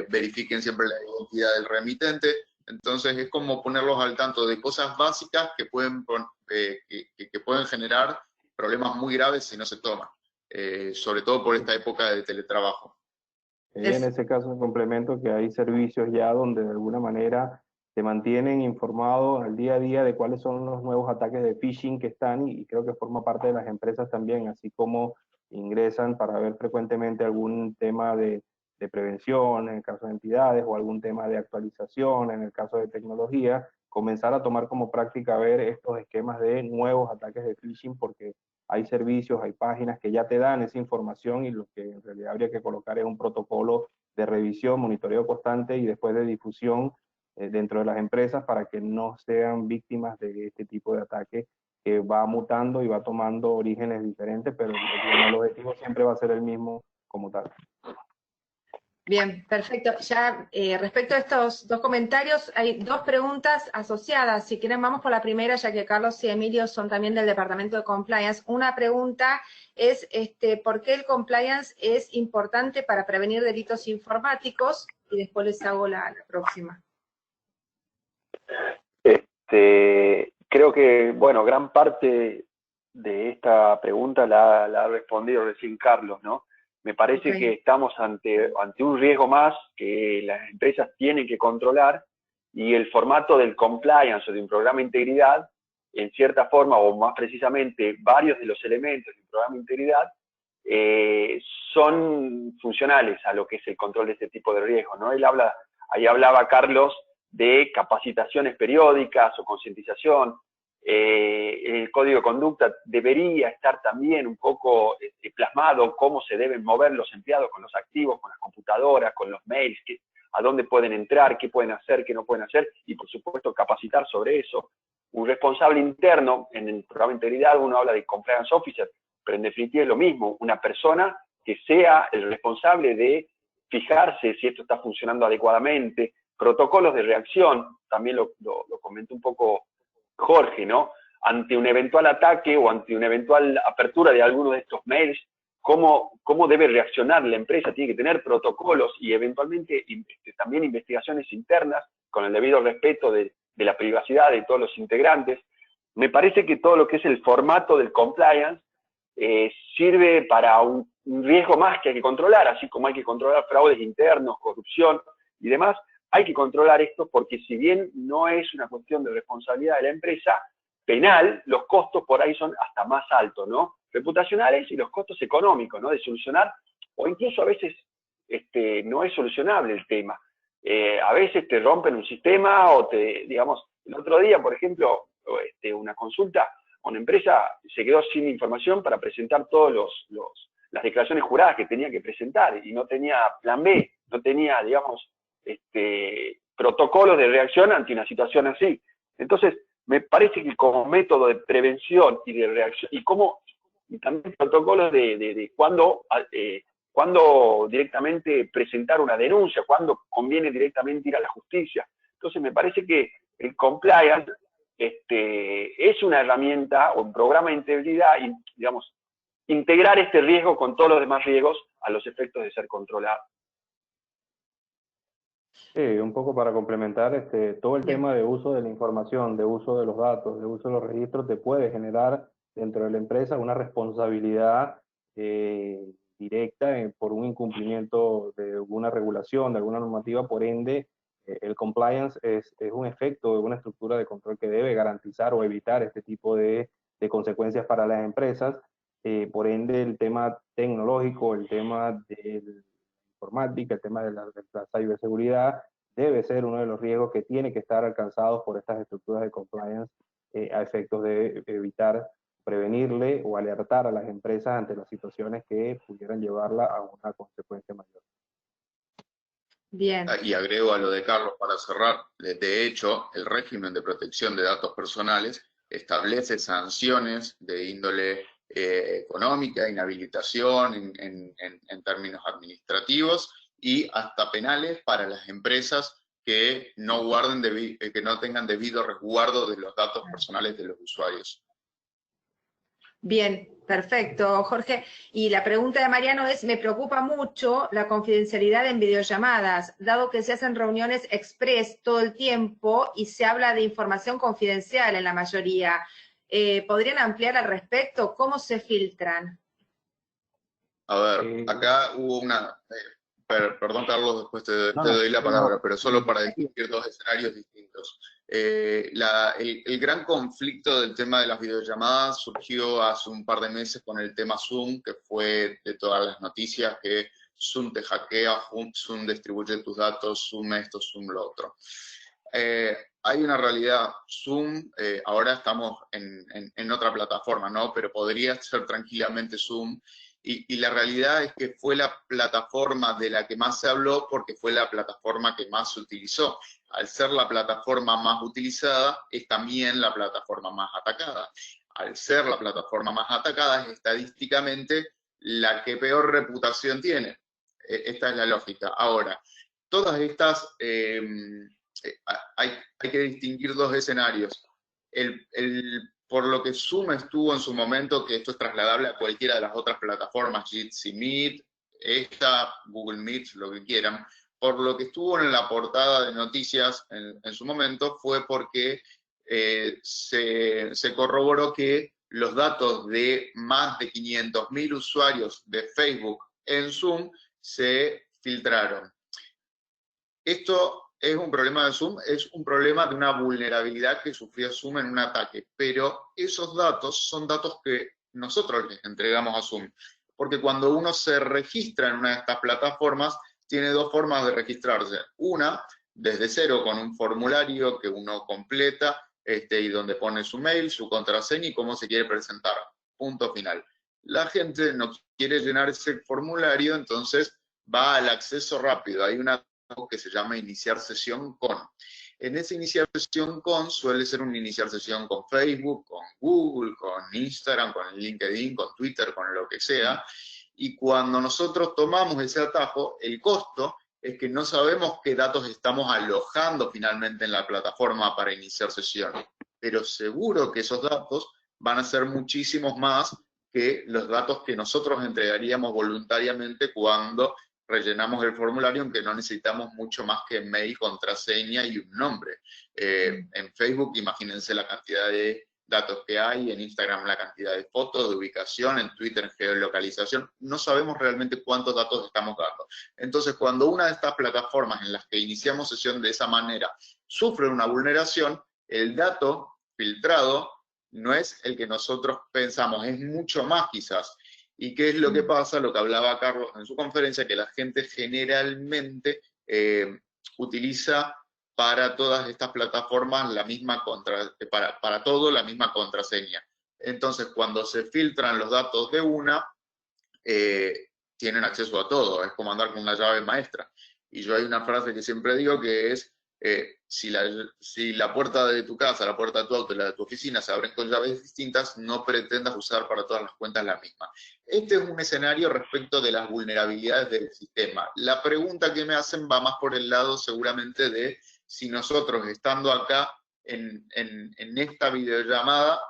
verifiquen siempre la identidad del remitente. Entonces es como ponerlos al tanto de cosas básicas que pueden generar problemas muy graves si no se toman. Sobre todo por esta época de teletrabajo. Y en ese caso complemento que hay servicios ya donde de alguna manera te mantienen informado al día a día de cuáles son los nuevos ataques de phishing que están, y creo que forma parte de las empresas también, así como ingresan para ver frecuentemente algún tema de prevención en el caso de entidades, o algún tema de actualización en el caso de tecnología, comenzar a tomar como práctica ver estos esquemas de nuevos ataques de phishing, porque hay servicios, hay páginas que ya te dan esa información y lo que en realidad habría que colocar es un protocolo de revisión, monitoreo constante y después de difusión dentro de las empresas para que no sean víctimas de este tipo de ataque que va mutando y va tomando orígenes diferentes, pero el objetivo siempre va a ser el mismo como tal. Bien, perfecto. Ya respecto a estos dos comentarios, hay dos preguntas asociadas. Si quieren, vamos por la primera, ya que Carlos y Emilio son también del Departamento de Compliance. Una pregunta es, ¿por qué el compliance es importante para prevenir delitos informáticos? Y después les hago la próxima. Creo que, bueno, gran parte de esta pregunta la ha respondido recién Carlos, ¿no? Me parece que estamos ante un riesgo más que las empresas tienen que controlar, y el formato del compliance o de un programa de integridad, en cierta forma, o más precisamente, varios de los elementos de un programa de integridad son funcionales a lo que es el control de este tipo de riesgos, ¿no? Ahí hablaba Carlos de capacitaciones periódicas o concientización. El código de conducta debería estar también un poco plasmado cómo se deben mover los empleados con los activos, con las computadoras, con los mails, a dónde pueden entrar, qué pueden hacer, qué no pueden hacer, y por supuesto capacitar sobre eso. Un responsable interno, en el programa de integridad uno habla de compliance officer, pero en definitiva es lo mismo, una persona que sea el responsable de fijarse si esto está funcionando adecuadamente, protocolos de reacción, también lo comentó un poco Jorge, ¿no? Ante un eventual ataque o ante una eventual apertura de alguno de estos mails, ¿cómo debe reaccionar la empresa? Tiene que tener protocolos y eventualmente también investigaciones internas con el debido respeto de la privacidad de todos los integrantes. Me parece que todo lo que es el formato del compliance sirve para un riesgo más que hay que controlar, así como hay que controlar fraudes internos, corrupción y demás. Hay que controlar esto porque si bien no es una cuestión de responsabilidad de la empresa penal, los costos por ahí son hasta más altos, ¿no? Reputacionales y los costos económicos, ¿no? De solucionar, o incluso a veces no es solucionable el tema. A veces te rompen un sistema o digamos, el otro día, por ejemplo, una consulta, una empresa se quedó sin información para presentar todas las declaraciones juradas que tenía que presentar y no tenía plan B, no tenía, digamos, protocolos de reacción ante una situación así. Entonces, me parece que como método de prevención y de reacción, y también protocolos de cuándo directamente presentar una denuncia, cuándo conviene directamente ir a la justicia. Entonces, me parece que el compliance es una herramienta o un programa de integridad, y, digamos, integrar este riesgo con todos los demás riesgos a los efectos de ser controlado. Sí, un poco para complementar, todo el tema de uso de la información, de uso de los datos, de uso de los registros, te puede generar dentro de la empresa una responsabilidad directa por un incumplimiento de alguna regulación, de alguna normativa. Por ende, el compliance es un efecto de una estructura de control que debe garantizar o evitar este tipo de consecuencias para las empresas. Por ende, el tema tecnológico, el tema del informática, el tema de la ciberseguridad, debe ser uno de los riesgos que tiene que estar alcanzados por estas estructuras de compliance a efectos de evitar, prevenirle o alertar a las empresas ante las situaciones que pudieran llevarla a una consecuencia mayor. Bien. Y agrego a lo de Carlos para cerrar, de hecho, el régimen de protección de datos personales establece sanciones de índole económica, inhabilitación en términos administrativos y hasta penales para las empresas que no tengan debido resguardo de los datos personales de los usuarios. Bien, perfecto, Jorge. Y la pregunta de Mariano es, me preocupa mucho la confidencialidad en videollamadas, dado que se hacen reuniones express todo el tiempo y se habla de información confidencial en la mayoría. ¿Podrían ampliar al respecto? ¿Cómo se filtran? A ver, acá hubo una... perdón, Carlos, después te doy la palabra, pero solo para discutir dos escenarios distintos. El gran conflicto del tema de las videollamadas surgió hace un par de meses con el tema Zoom, que fue de todas las noticias que Zoom te hackea, Zoom distribuye tus datos, Zoom esto, Zoom lo otro. hay una realidad. Zoom, ahora estamos en otra plataforma, ¿no? Pero podría ser tranquilamente Zoom. Y la realidad es que fue la plataforma de la que más se habló porque fue la plataforma que más se utilizó. Al ser la plataforma más utilizada, es también la plataforma más atacada. Al ser la plataforma más atacada, es estadísticamente la que peor reputación tiene. Esta es la lógica. Ahora, todas estas, hay que distinguir dos escenarios. Por lo que Zoom estuvo en su momento, que esto es trasladable a cualquiera de las otras plataformas, Jitsi Meet, Google Meet, lo que quieran, por lo que estuvo en la portada de noticias en su momento, fue porque se corroboró que los datos de más de 500.000 usuarios de Facebook en Zoom se filtraron. Esto es un problema de Zoom, es un problema de una vulnerabilidad que sufrió Zoom en un ataque, pero esos datos son datos que nosotros les entregamos a Zoom, porque cuando uno se registra en una de estas plataformas, tiene dos formas de registrarse. Una, desde cero, con un formulario que uno completa, y donde pone su mail, su contraseña y cómo se quiere presentar. Punto final. La gente no quiere llenar ese formulario, entonces va al acceso rápido. Hay una que se llama iniciar sesión con. En ese iniciar sesión con suele ser un iniciar sesión con Facebook, con Google, con Instagram, con LinkedIn, con Twitter, con lo que sea. Y cuando nosotros tomamos ese atajo, el costo es que no sabemos qué datos estamos alojando finalmente en la plataforma para iniciar sesión. Pero seguro que esos datos van a ser muchísimos más que los datos que nosotros entregaríamos voluntariamente cuando rellenamos el formulario, aunque no necesitamos mucho más que mail, contraseña y un nombre. En Facebook, imagínense la cantidad de datos que hay, en Instagram la cantidad de fotos, de ubicación, en Twitter geolocalización, no sabemos realmente cuántos datos estamos dando. Entonces, cuando una de estas plataformas en las que iniciamos sesión de esa manera sufre una vulneración, el dato filtrado no es el que nosotros pensamos, es mucho más quizás. ¿Y qué es lo que pasa? Lo que hablaba Carlos en su conferencia, que la gente generalmente utiliza para todas estas plataformas la misma para todo la misma contraseña. Entonces, cuando se filtran los datos de una, tienen acceso a todo, es como andar con una llave maestra. Y yo hay una frase que siempre digo que es, si la puerta de tu casa, la puerta de tu auto y la de tu oficina se abren con llaves distintas, no pretendas usar para todas las cuentas la misma. Este es un escenario respecto de las vulnerabilidades del sistema. La pregunta que me hacen va más por el lado seguramente de si nosotros estando acá en esta videollamada,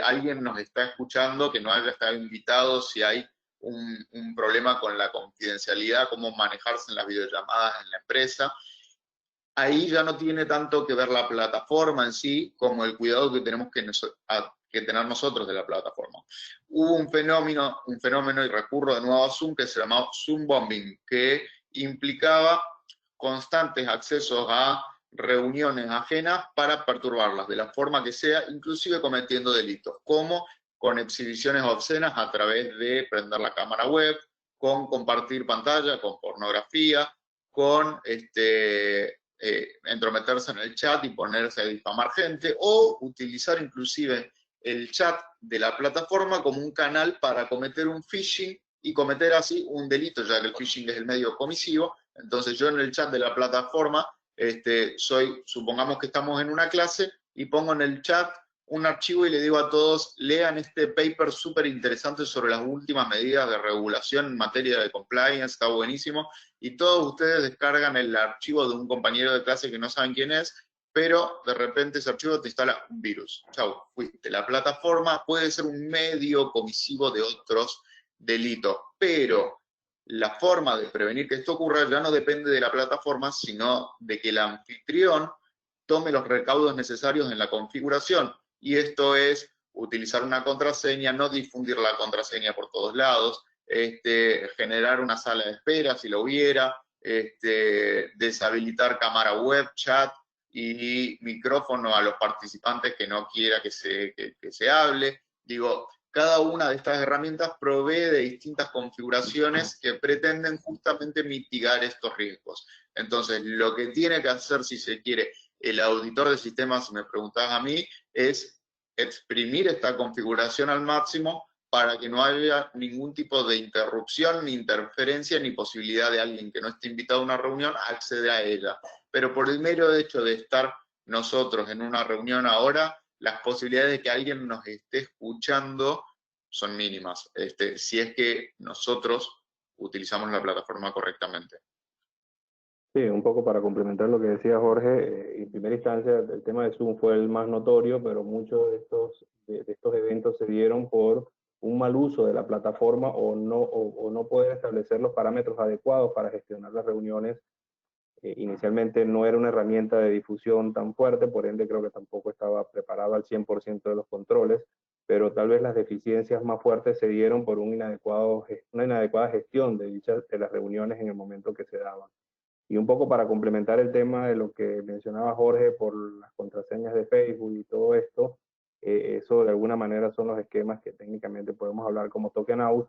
alguien nos está escuchando que no haya estado invitado, si hay un problema con la confidencialidad, cómo manejarse en las videollamadas en la empresa. Ahí ya no tiene tanto que ver la plataforma en sí, como el cuidado que tenemos que tener nosotros de la plataforma. Hubo un fenómeno, y recurro de nuevo a Zoom, que se llamaba Zoom Bombing, que implicaba constantes accesos a reuniones ajenas para perturbarlas, de la forma que sea, inclusive cometiendo delitos, como con exhibiciones obscenas a través de prender la cámara web, con compartir pantalla, con pornografía, con entrometerse en el chat y ponerse a difamar gente, o utilizar inclusive el chat de la plataforma como un canal para cometer un phishing y cometer así un delito, ya que el phishing es el medio comisivo. Entonces yo en el chat de la plataforma supongamos que estamos en una clase y pongo en el chat un archivo y le digo a todos, lean este paper súper interesante sobre las últimas medidas de regulación en materia de compliance, está buenísimo, y todos ustedes descargan el archivo de un compañero de clase que no saben quién es, pero de repente ese archivo te instala un virus. Chau, fuiste. La plataforma puede ser un medio comisivo de otros delitos, pero la forma de prevenir que esto ocurra ya no depende de la plataforma, sino de que el anfitrión tome los recaudos necesarios en la configuración. Y esto es utilizar una contraseña, no difundir la contraseña por todos lados, generar una sala de espera si lo hubiera, deshabilitar cámara web, chat y micrófono a los participantes que no quiera que se hable. Digo, cada una de estas herramientas provee de distintas configuraciones que pretenden justamente mitigar estos riesgos. Entonces, lo que tiene que hacer, si se quiere, el auditor de sistemas, si me preguntás a mí, es exprimir esta configuración al máximo para que no haya ningún tipo de interrupción, ni interferencia, ni posibilidad de alguien que no esté invitado a una reunión acceder a ella. Pero por el mero hecho de estar nosotros en una reunión ahora, las posibilidades de que alguien nos esté escuchando son mínimas, si es que nosotros utilizamos la plataforma correctamente. Sí, un poco para complementar lo que decía Jorge, en primera instancia el tema de Zoom fue el más notorio, pero muchos de estos eventos se dieron por un mal uso de la plataforma o no poder establecer los parámetros adecuados para gestionar las reuniones. Inicialmente no era una herramienta de difusión tan fuerte, por ende creo que tampoco estaba preparado al 100% de los controles, pero tal vez las deficiencias más fuertes se dieron por una inadecuada gestión de las reuniones en el momento que se daban. Y un poco para complementar el tema de lo que mencionaba Jorge por las contraseñas de Facebook y todo esto, eso de alguna manera son los esquemas que técnicamente podemos hablar como token out.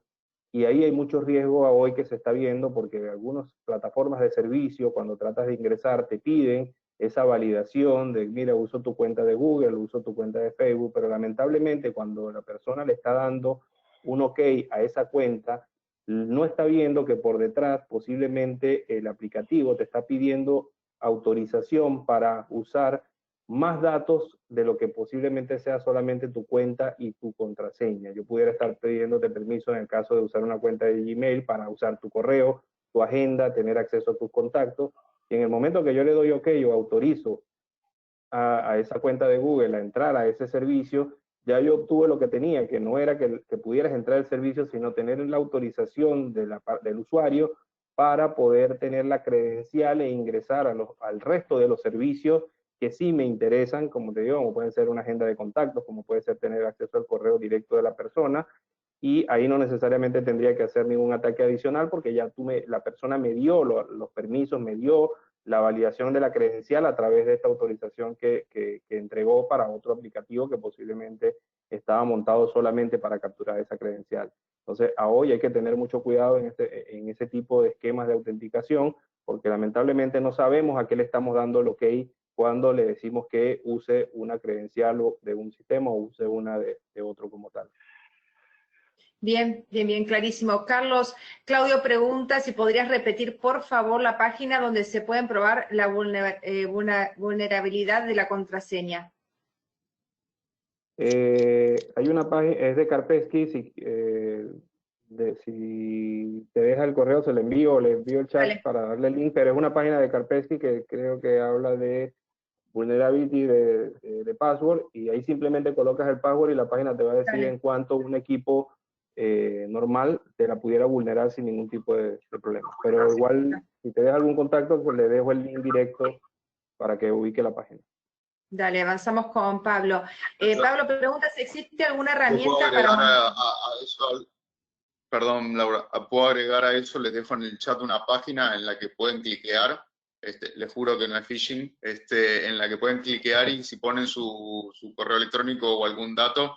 Y ahí hay mucho riesgo a hoy que se está viendo porque algunas plataformas de servicio, cuando tratas de ingresar, te piden esa validación de, mira, uso tu cuenta de Google, uso tu cuenta de Facebook, pero lamentablemente cuando la persona le está dando un OK a esa cuenta, no está viendo que por detrás posiblemente el aplicativo te está pidiendo autorización para usar más datos de lo que posiblemente sea solamente tu cuenta y tu contraseña. Yo pudiera estar pidiéndote permiso en el caso de usar una cuenta de Gmail para usar tu correo, tu agenda, tener acceso a tus contactos. Y en el momento que yo le doy OK o autorizo a esa cuenta de Google a entrar a ese servicio, ya yo obtuve lo que tenía, que no era que pudieras entrar al servicio, sino tener la autorización del usuario para poder tener la credencial e ingresar al resto de los servicios que sí me interesan, como te digo, como pueden ser una agenda de contactos, como puede ser tener acceso al correo directo de la persona, y ahí no necesariamente tendría que hacer ningún ataque adicional porque ya la persona me dio los permisos, me dio la validación de la credencial a través de esta autorización que entregó para otro aplicativo que posiblemente estaba montado solamente para capturar esa credencial. Entonces, a hoy hay que tener mucho cuidado en ese tipo de esquemas de autenticación, porque lamentablemente no sabemos a qué le estamos dando el OK cuando le decimos que use una credencial de un sistema o use una de otro como tal. Bien, bien, bien, clarísimo. Carlos, Claudio pregunta si podrías repetir, por favor, la página donde se pueden probar la vulnerabilidad de la contraseña. Hay una página, es de Kaspersky, si te deja el correo se le envío el chat Vale. para darle el link, pero es una página de Kaspersky que creo que habla de vulnerability de password, y ahí simplemente colocas el password y la página te va a decir Vale. en cuánto un equipo normal te la pudiera vulnerar sin ningún tipo de problema. Pero igual, si te deja algún contacto, pues le dejo el link directo para que ubique la página. Dale, avanzamos con Pablo. Pablo pregunta si existe alguna herramienta ¿Puedo agregar para... a eso? Perdón, Laura, puedo agregar a eso, les dejo en el chat una página en la que pueden cliquear, les juro que no es phishing, en la que pueden cliquear y si ponen su correo electrónico o algún dato,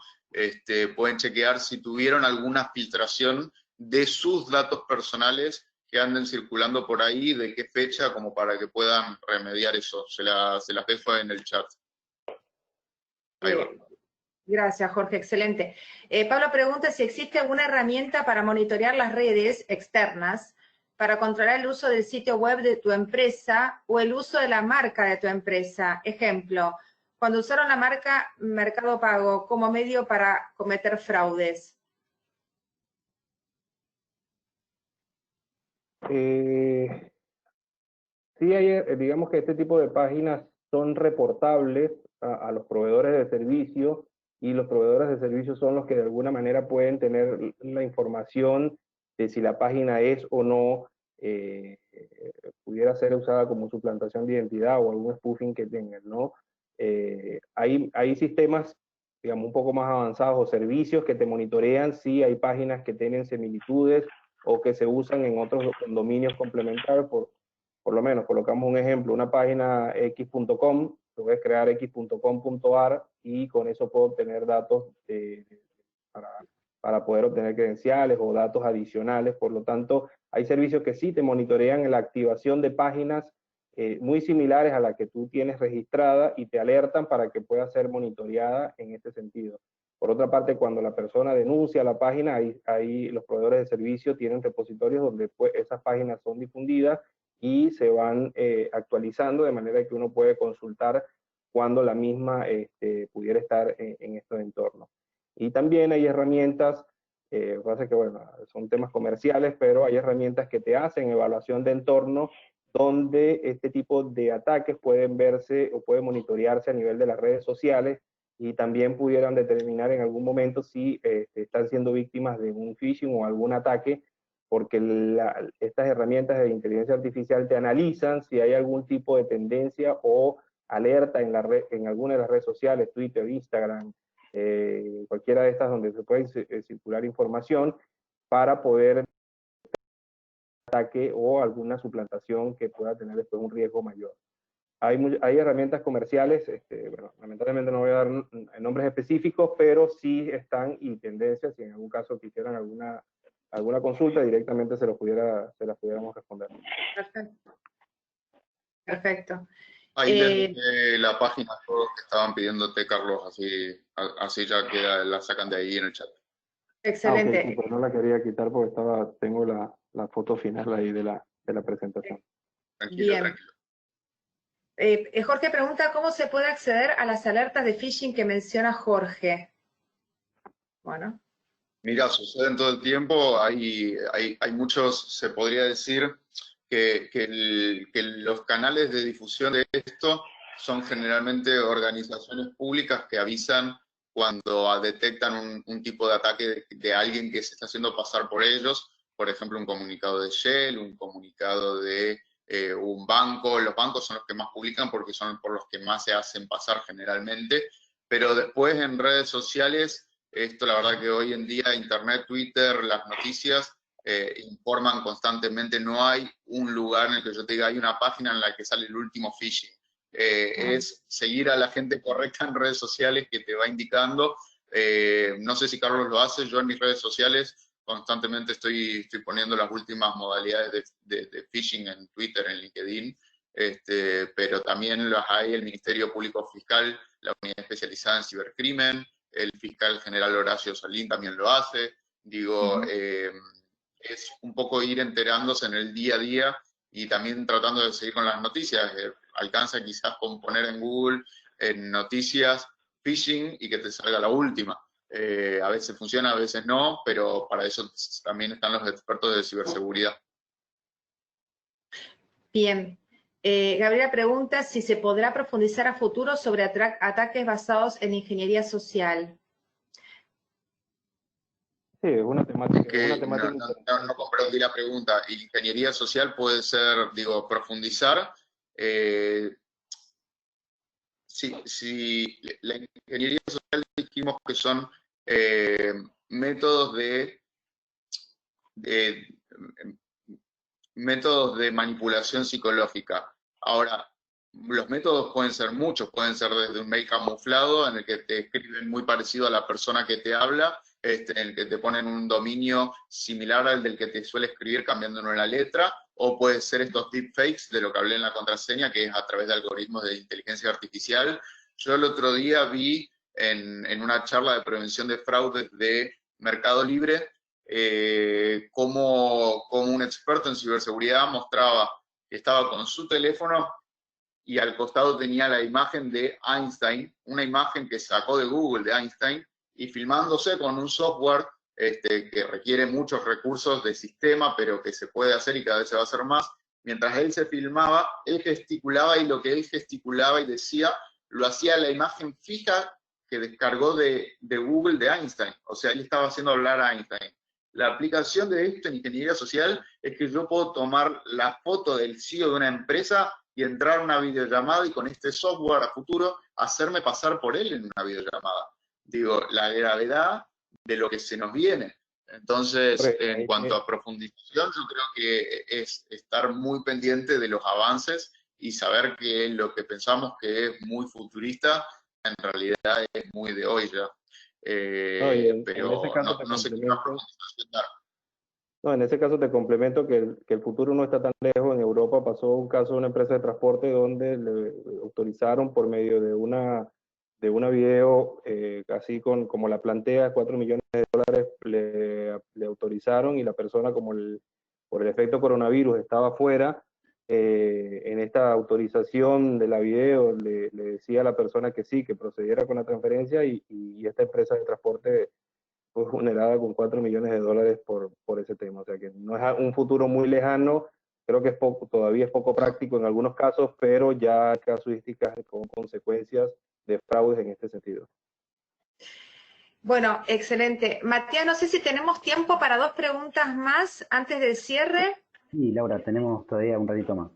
pueden chequear si tuvieron alguna filtración de sus datos personales que anden circulando por ahí, de qué fecha, como para que puedan remediar eso. Se las dejo en el chat. Ahí va. Gracias, Jorge, excelente. Pablo pregunta si existe alguna herramienta para monitorear las redes externas para controlar el uso del sitio web de tu empresa o el uso de la marca de tu empresa. Ejemplo, cuando usaron la marca Mercado Pago como medio para cometer fraudes. Sí, digamos que este tipo de páginas son reportables a los proveedores de servicio, y los proveedores de servicio son los que de alguna manera pueden tener la información de si la página es o no pudiera ser usada como suplantación de identidad o algún spoofing que tengan, ¿no? Hay sistemas, digamos, un poco más avanzados o servicios que te monitorean si hay páginas que tienen similitudes o que se usan en otros dominios complementarios. Por lo menos, colocamos un ejemplo, una página x.com, puedes crear x.com.ar y con eso puedo obtener datos para poder obtener credenciales o datos adicionales. Por lo tanto, hay servicios que sí te monitorean la activación de páginas muy similares a la que tú tienes registrada y te alertan para que pueda ser monitoreada en este sentido. Por otra parte, cuando la persona denuncia la página, ahí los proveedores de servicio tienen repositorios donde pues, esas páginas son difundidas y se van actualizando de manera que uno puede consultar cuando la misma pudiera estar en estos entornos. Y también hay herramientas, pasa que bueno, son temas comerciales, pero hay herramientas que te hacen evaluación de entorno donde este tipo de ataques pueden verse o pueden monitorearse a nivel de las redes sociales y también pudieran determinar en algún momento si están siendo víctimas de un phishing o algún ataque, porque estas herramientas de inteligencia artificial te analizan si hay algún tipo de tendencia o alerta en alguna de las redes sociales, Twitter, Instagram, cualquiera de estas donde se puede circular información para poder ataque o alguna suplantación que pueda tener después un riesgo mayor. Hay herramientas comerciales, bueno, lamentablemente no voy a dar nombres específicos, pero sí están y tendencias, si en algún caso quisieran alguna consulta, directamente se las pudiéramos responder. Perfecto. Perfecto. Ahí les dejé la página todos que estaban pidiéndote, Carlos, así ya la sacan de ahí en el chat. Excelente. Okay, sí, pero no la quería quitar porque tengo la foto final ahí de la presentación. Tranquilo, Bien. tranquilo. Jorge pregunta, ¿cómo se puede acceder a las alertas de phishing que menciona Jorge? Bueno. Mira, suceden todo el tiempo, hay muchos, se podría decir, que los canales de difusión de esto son generalmente organizaciones públicas que avisan cuando detectan un tipo de ataque de alguien que se está haciendo pasar por ellos, por ejemplo, un comunicado de Shell, un comunicado de un banco. Los bancos son los que más publican porque son por los que más se hacen pasar generalmente, pero después en redes sociales, esto la verdad que hoy en día Internet, Twitter, las noticias informan constantemente, no hay un lugar en el que yo te diga, hay una página en la que sale el último phishing. Es seguir a la gente correcta en redes sociales que te va indicando. No sé si Carlos lo hace, yo en mis redes sociales constantemente estoy poniendo las últimas modalidades de phishing en Twitter, en LinkedIn, pero también las hay el Ministerio Público Fiscal, la unidad especializada en cibercrimen, el fiscal general Horacio Salín también lo hace. Digo, es un poco ir enterándose en el día a día y también tratando de seguir con las noticias. Alcanza quizás con poner en Google en noticias phishing y que te salga la última. A veces funciona, a veces no, pero para eso también están los expertos de ciberseguridad. Bien. Gabriela pregunta si se podrá profundizar a futuro sobre ataques basados en ingeniería social. Sí, es una temática. No comprendí la pregunta. Ingeniería social puede ser, digo, profundizar. Si la ingeniería social dijimos que son métodos de manipulación psicológica. Ahora, los métodos pueden ser muchos, pueden ser desde un mail camuflado en el que te escriben muy parecido a la persona que te habla, en el que te ponen un dominio similar al del que te suele escribir cambiándole la letra, o puede ser estos deepfakes de lo que hablé en la contraseña, que es a través de algoritmos de inteligencia artificial. Yo el otro día vi en una charla de prevención de fraudes de Mercado Libre, como un experto en ciberseguridad mostraba que estaba con su teléfono y al costado tenía la imagen de Einstein, una imagen que sacó de Google de Einstein, y filmándose con un software que requiere muchos recursos de sistema, pero que se puede hacer y cada vez se va a hacer más. Mientras él se filmaba, él gesticulaba y lo que él gesticulaba y decía, lo hacía la imagen fija que descargó de Google de Einstein. O sea, él estaba haciendo hablar a Einstein. La aplicación de esto en ingeniería social es que yo puedo tomar la foto del CEO de una empresa y entrar a una videollamada y con este software a futuro hacerme pasar por él en una videollamada. Digo, la gravedad de lo que se nos viene. Entonces, en cuanto a profundización, yo creo que es estar muy pendiente de los avances y saber que lo que pensamos que es muy futurista, en realidad es muy de hoy ya. Pero no sé qué más profundización dar. No, en ese caso te complemento que el futuro no está tan lejos. En Europa pasó un caso de una empresa de transporte donde le autorizaron por medio de una video, así como la plantea, 4 millones de dólares le autorizaron, y la persona, por el efecto coronavirus, estaba fuera. En esta autorización de la video le decía a la persona que sí, que procediera con la transferencia, y esta empresa de transporte fue vulnerada con 4 millones de dólares por ese tema. O sea que no es un futuro muy lejano, creo que es poco, todavía es poco práctico en algunos casos, pero ya hay casuísticas con consecuencias de fraudes en este sentido. Bueno, excelente. Matías, no sé si tenemos tiempo para 2 preguntas más antes del cierre. Sí, Laura, tenemos todavía un ratito más.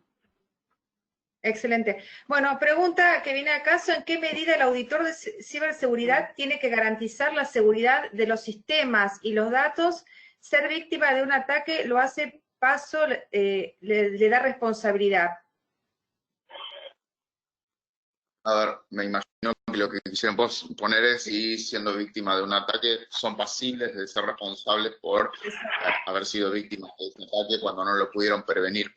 Excelente. Bueno, pregunta que viene a caso: ¿en qué medida el auditor de ciberseguridad tiene que garantizar la seguridad de los sistemas y los datos? Ser víctima de un ataque lo hace paso, le da responsabilidad. A ver, me imagino que lo que quisieron poner es si siendo víctima de un ataque son pasibles de ser responsables por haber sido víctimas de ese ataque cuando no lo pudieron prevenir.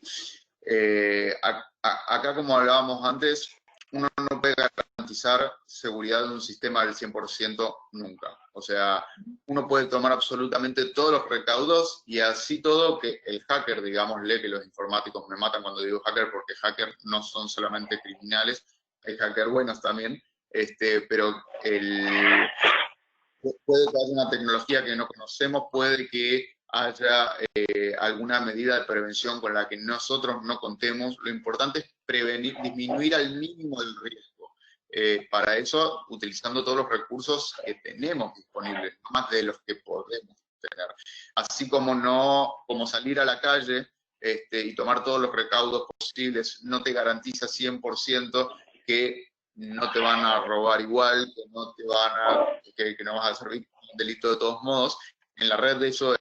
Acá, como hablábamos antes, uno no puede garantizar seguridad de un sistema del 100% nunca. O sea, uno puede tomar absolutamente todos los recaudos y así todo que el hacker, digámosle, que los informáticos me matan cuando digo hacker, porque hackers no son solamente criminales, hay hackers buenos también, pero puede que haya una tecnología que no conocemos, puede que haya alguna medida de prevención con la que nosotros no contemos. Lo importante es prevenir, disminuir al mínimo el riesgo. Para eso, utilizando todos los recursos que tenemos disponibles, más de los que podemos tener. Así como salir a la calle y tomar todos los recaudos posibles no te garantiza 100% que no te van a robar igual, que no vas a hacer un delito de todos modos. En la red de eso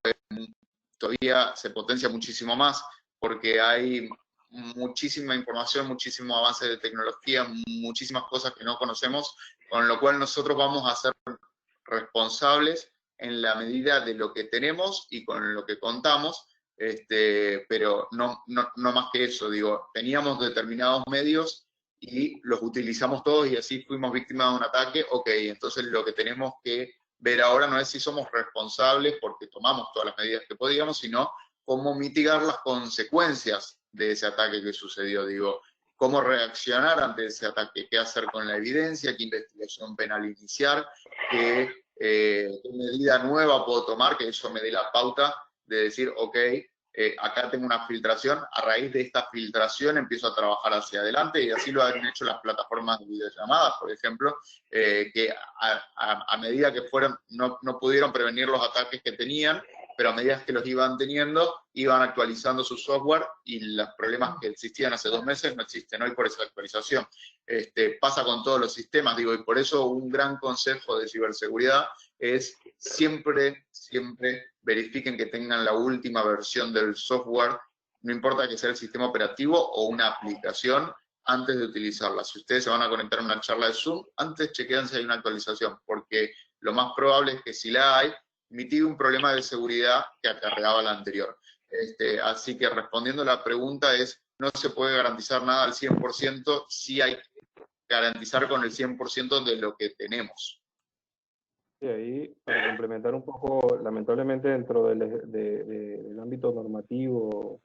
todavía se potencia muchísimo más, porque hay muchísima información, muchísimo avance de tecnología, muchísimas cosas que no conocemos, con lo cual nosotros vamos a ser responsables en la medida de lo que tenemos y con lo que contamos, pero no más que eso. Digo, teníamos determinados medios y los utilizamos todos y así fuimos víctimas de un ataque. Ok, entonces lo que tenemos que ver ahora no es si somos responsables porque tomamos todas las medidas que podíamos, sino cómo mitigar las consecuencias de ese ataque que sucedió. Digo, cómo reaccionar ante ese ataque, qué hacer con la evidencia, qué investigación penal iniciar, qué medida nueva puedo tomar, que eso me dé la pauta de decir, ok, acá tengo una filtración, a raíz de esta filtración empiezo a trabajar hacia adelante, y así lo han hecho las plataformas de videollamadas, por ejemplo, que a medida que no pudieron prevenir los ataques que tenían, pero a medida que los iban teniendo, iban actualizando su software y los problemas que existían hace 2 meses no existen hoy por esa actualización. Pasa con todos los sistemas, digo, y por eso un gran consejo de ciberseguridad es siempre verifiquen que tengan la última versión del software, no importa que sea el sistema operativo o una aplicación, antes de utilizarla. Si ustedes se van a conectar a una charla de Zoom, antes chequean si hay una actualización, porque lo más probable es que si la hay, mitigue un problema de seguridad que acarreaba la anterior. Así que respondiendo a la pregunta es, no se puede garantizar nada al 100%, sí hay que garantizar con el 100% de lo que tenemos. Y ahí, para complementar un poco, lamentablemente dentro del ámbito normativo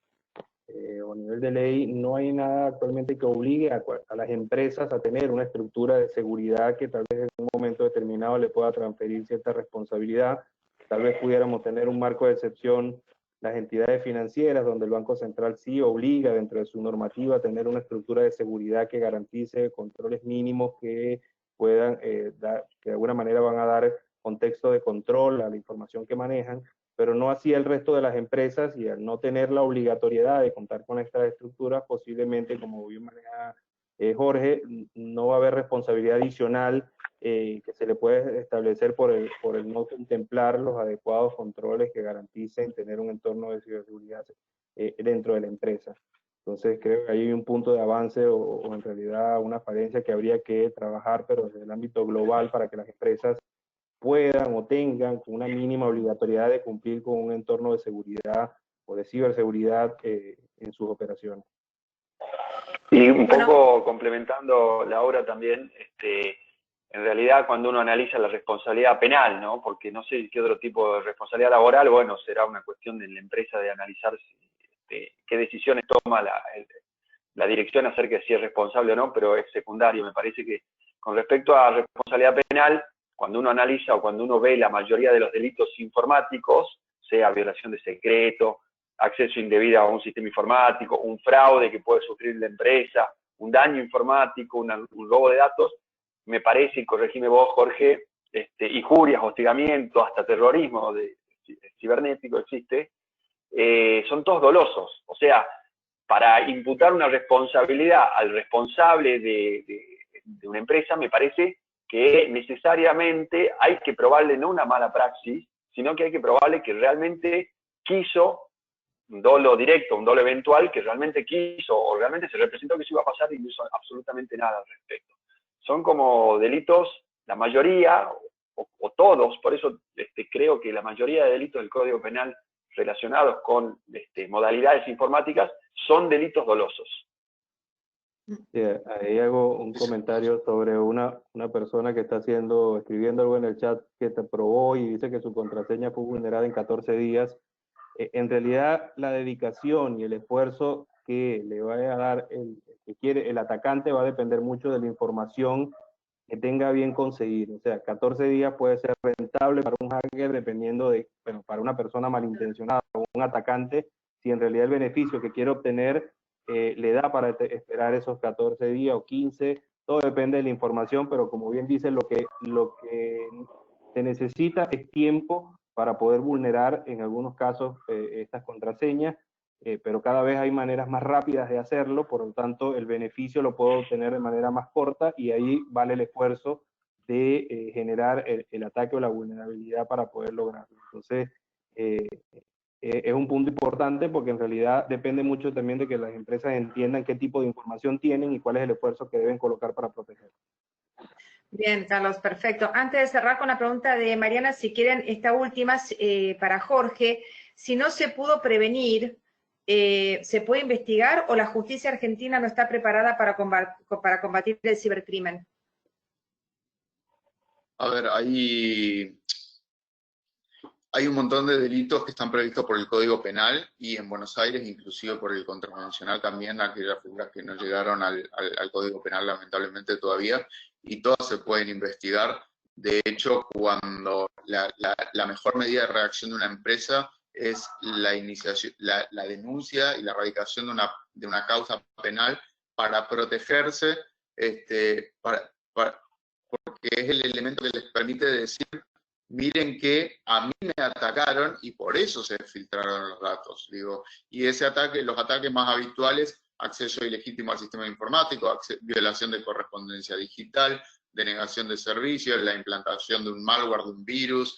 o a nivel de ley, no hay nada actualmente que obligue a las empresas a tener una estructura de seguridad que tal vez en un momento determinado le pueda transferir cierta responsabilidad. Tal vez pudiéramos tener un marco de excepción las entidades financieras, donde el Banco Central sí obliga dentro de su normativa a tener una estructura de seguridad que garantice controles mínimos que puedan que de alguna manera van a dar contexto de control a la información que manejan, pero no así el resto de las empresas, y al no tener la obligatoriedad de contar con estas estructuras, posiblemente, como bien maneja Jorge, no va a haber responsabilidad adicional que se le puede establecer por el no contemplar los adecuados controles que garanticen tener un entorno de ciberseguridad dentro de la empresa. Entonces creo que hay un punto de avance o en realidad una falencia que habría que trabajar, pero desde el ámbito global, para que las empresas puedan o tengan una mínima obligatoriedad de cumplir con un entorno de seguridad o de ciberseguridad en sus operaciones. Y un poco complementando la obra también, en realidad cuando uno analiza la responsabilidad penal, ¿no? Porque no sé qué otro tipo de responsabilidad laboral, bueno, será una cuestión de la empresa de analizar qué decisiones toma la dirección acerca de si es responsable o no, pero es secundario. Me parece que con respecto a responsabilidad penal, cuando uno analiza o cuando uno ve la mayoría de los delitos informáticos, sea violación de secreto, acceso indebido a un sistema informático, un fraude que puede sufrir la empresa, un daño informático, un robo de datos, me parece, y corregime vos, Jorge, injurias, hostigamiento, hasta terrorismo cibernético existe, son todos dolosos. O sea, para imputar una responsabilidad al responsable de una empresa, me parece que necesariamente hay que probarle no una mala praxis, sino que hay que probarle que realmente quiso un dolo directo, un dolo eventual, que realmente quiso o realmente se representó que eso iba a pasar y no hizo absolutamente nada al respecto. Son como delitos, la mayoría, o todos, por eso creo que la mayoría de delitos del Código Penal relacionados con modalidades informáticas son delitos dolosos. Sí, ahí hago un comentario sobre una persona que está escribiendo algo en el chat que te probó y dice que su contraseña fue vulnerada en 14 días. En realidad, la dedicación y el esfuerzo que le vaya a dar el atacante va a depender mucho de la información que tenga bien conseguir. O sea, 14 días puede ser rentable para un hacker dependiendo bueno, para una persona malintencionada o un atacante, si en realidad el beneficio que quiere obtener le da para esperar esos 14 días o 15, todo depende de la información, pero como bien dice, lo que se necesita es tiempo para poder vulnerar en algunos casos estas contraseñas, pero cada vez hay maneras más rápidas de hacerlo, por lo tanto el beneficio lo puedo obtener de manera más corta y ahí vale el esfuerzo de generar el ataque o la vulnerabilidad para poder lograrlo. Entonces, es un punto importante porque en realidad depende mucho también de que las empresas entiendan qué tipo de información tienen y cuál es el esfuerzo que deben colocar para proteger. Bien, Carlos, perfecto. Antes de cerrar con la pregunta de Mariana, si quieren, esta última para Jorge, si no se pudo prevenir, ¿se puede investigar o la justicia argentina no está preparada para combatir el cibercrimen? A ver, hay un montón de delitos que están previstos por el Código Penal y en Buenos Aires, inclusive por el contravencional también, aquellas figuras que no llegaron al Código Penal lamentablemente todavía, y todas se pueden investigar. De hecho, cuando la mejor medida de reacción de una empresa es la denuncia y la erradicación de una causa penal para protegerse, porque es el elemento que les permite decir: miren que a mí me atacaron y por eso se filtraron los datos. Digo, y ese ataque, los ataques más habituales, acceso ilegítimo al sistema informático, violación de correspondencia digital, denegación de servicios, la implantación de un malware, de un virus,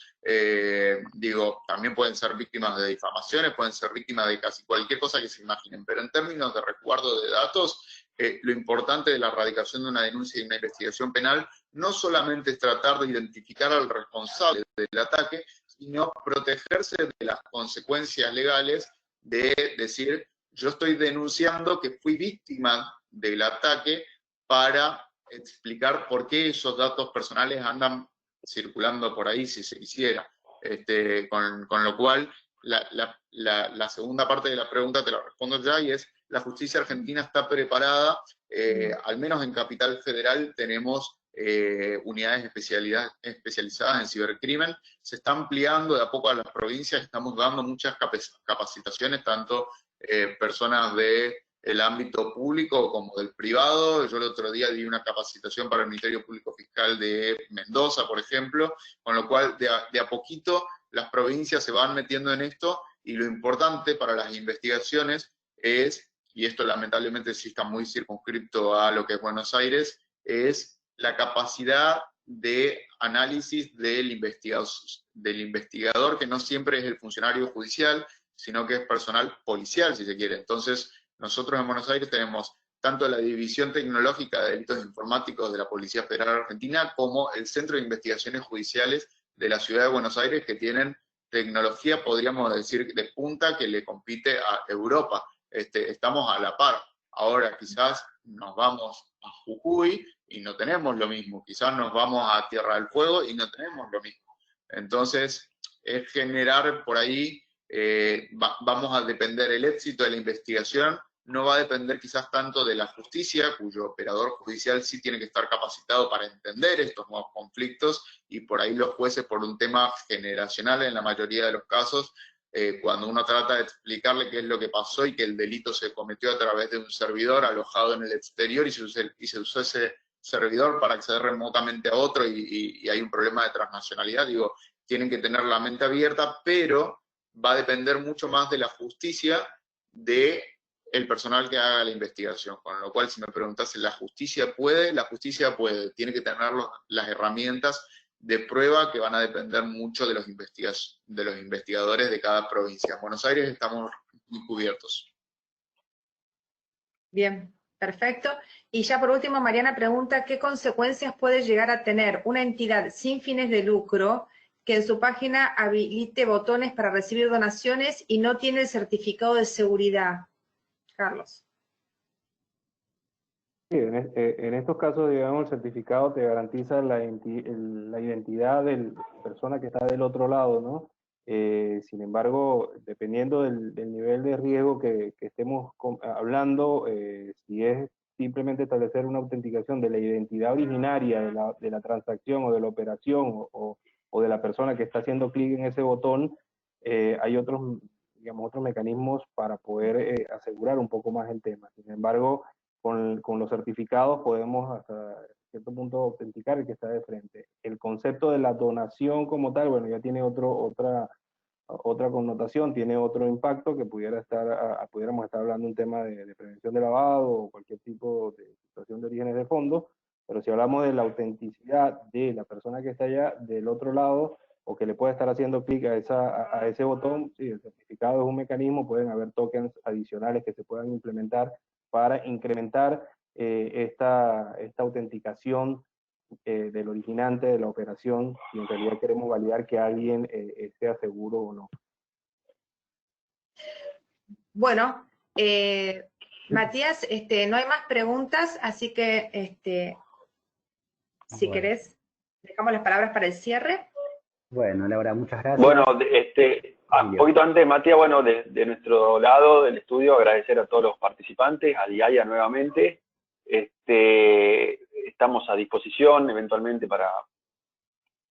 también pueden ser víctimas de difamaciones, pueden ser víctimas de casi cualquier cosa que se imaginen, pero en términos de resguardo de datos, lo importante de la erradicación de una denuncia y una investigación penal no solamente es tratar de identificar al responsable del ataque, sino protegerse de las consecuencias legales de decir: yo estoy denunciando que fui víctima del ataque, para explicar por qué esos datos personales andan circulando por ahí, si se quisiera. Con lo cual, la segunda parte de la pregunta te la respondo ya, y es: la justicia argentina está preparada, al menos en Capital Federal tenemos unidades especializadas en cibercrimen, se está ampliando de a poco a las provincias, estamos dando muchas capacitaciones, tanto personas del ámbito público como del privado. Yo el otro día di una capacitación para el Ministerio Público Fiscal de Mendoza, por ejemplo, con lo cual de a poquito las provincias se van metiendo en esto, y lo importante para las investigaciones es, y esto lamentablemente sí está muy circunscripto a lo que es Buenos Aires, es la capacidad de análisis del investigador, que no siempre es el funcionario judicial, sino que es personal policial, si se quiere. Entonces, nosotros en Buenos Aires tenemos tanto la División Tecnológica de Delitos Informáticos de la Policía Federal Argentina como el Centro de Investigaciones Judiciales de la ciudad de Buenos Aires que tienen tecnología, podríamos decir, de punta que le compite a Europa. Estamos a la par. Ahora quizás nos vamos a Jujuy y no tenemos lo mismo. Quizás nos vamos a Tierra del Fuego y no tenemos lo mismo. Entonces, es generar por ahí, vamos a depender, el éxito de la investigación no va a depender quizás tanto de la justicia, cuyo operador judicial sí tiene que estar capacitado para entender estos nuevos conflictos, y por ahí los jueces, por un tema generacional en la mayoría de los casos, cuando uno trata de explicarle qué es lo que pasó y que el delito se cometió a través de un servidor alojado en el exterior y se usó ese servidor para acceder remotamente a otro y hay un problema de transnacionalidad, digo, tienen que tener la mente abierta, pero va a depender mucho más de la justicia de el personal que haga la investigación, con lo cual si me preguntas si la justicia puede, tiene que tener las herramientas de prueba que van a depender mucho de los investigadores de cada provincia. En Buenos Aires estamos muy cubiertos. Bien, perfecto. Y ya por último, Mariana pregunta, ¿qué consecuencias puede llegar a tener una entidad sin fines de lucro que en su página habilite botones para recibir donaciones y no tiene el certificado de seguridad? Carlos. Sí, en estos casos, digamos, el certificado te garantiza la identidad de la persona que está del otro lado, ¿no? Sin embargo, dependiendo del nivel de riesgo que estemos hablando, si es simplemente establecer una autenticación de la identidad originaria de la transacción o de la operación o de la persona que está haciendo clic en ese botón, hay otros, digamos, otros mecanismos para poder asegurar un poco más el tema. Sin embargo, con los certificados podemos hasta cierto punto autenticar el que está de frente. El concepto de la donación como tal, bueno, ya tiene otra connotación, tiene otro impacto que pudiéramos estar hablando de un tema de prevención de lavado o cualquier tipo de situación de orígenes de fondo, pero si hablamos de la autenticidad de la persona que está allá del otro lado o que le puede estar haciendo clic a ese botón, sí, el certificado es un mecanismo, pueden haber tokens adicionales que se puedan implementar para incrementar esta autenticación del originante de la operación, si en realidad queremos validar que alguien sea seguro o no. Bueno, Matías, no hay más preguntas, así que si querés, dejamos las palabras para el cierre. Bueno, Laura, muchas gracias. Bueno, un poquito antes, Matías, bueno, de nuestro lado del estudio, agradecer a todos los participantes, a Diaya nuevamente. Estamos a disposición eventualmente para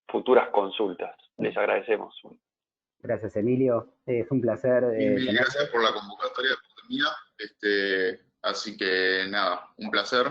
futuras consultas. Les agradecemos. Gracias, Emilio. Es un placer. Mil gracias por la convocatoria de oportunidad. Así que nada, un placer.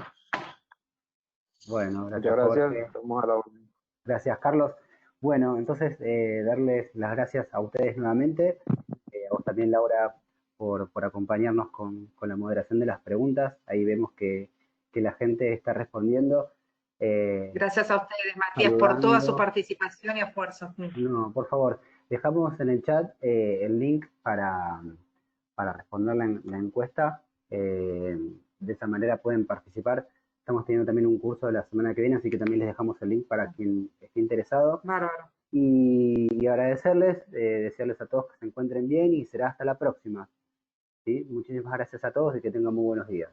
Bueno, gracias. Muchas gracias. Jorge. Estamos a la orden. Gracias, Carlos. Bueno, entonces darles las gracias a ustedes nuevamente, a vos también, Laura, por acompañarnos con la moderación de las preguntas. Ahí vemos que la gente está respondiendo. Gracias a ustedes, Matías, por toda su participación y esfuerzo. No, por favor, dejamos en el chat el link para responder la encuesta. De esa manera pueden participar. Estamos teniendo también un curso de la semana que viene, así que también les dejamos el link para quien esté interesado. Bárbaro. Y agradecerles, desearles a todos que se encuentren bien y será hasta la próxima. ¿Sí? Muchísimas gracias a todos y que tengan muy buenos días.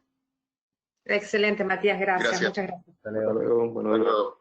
Excelente, Matías, gracias. Muchas gracias. Hasta luego. Hasta luego. Buenos días.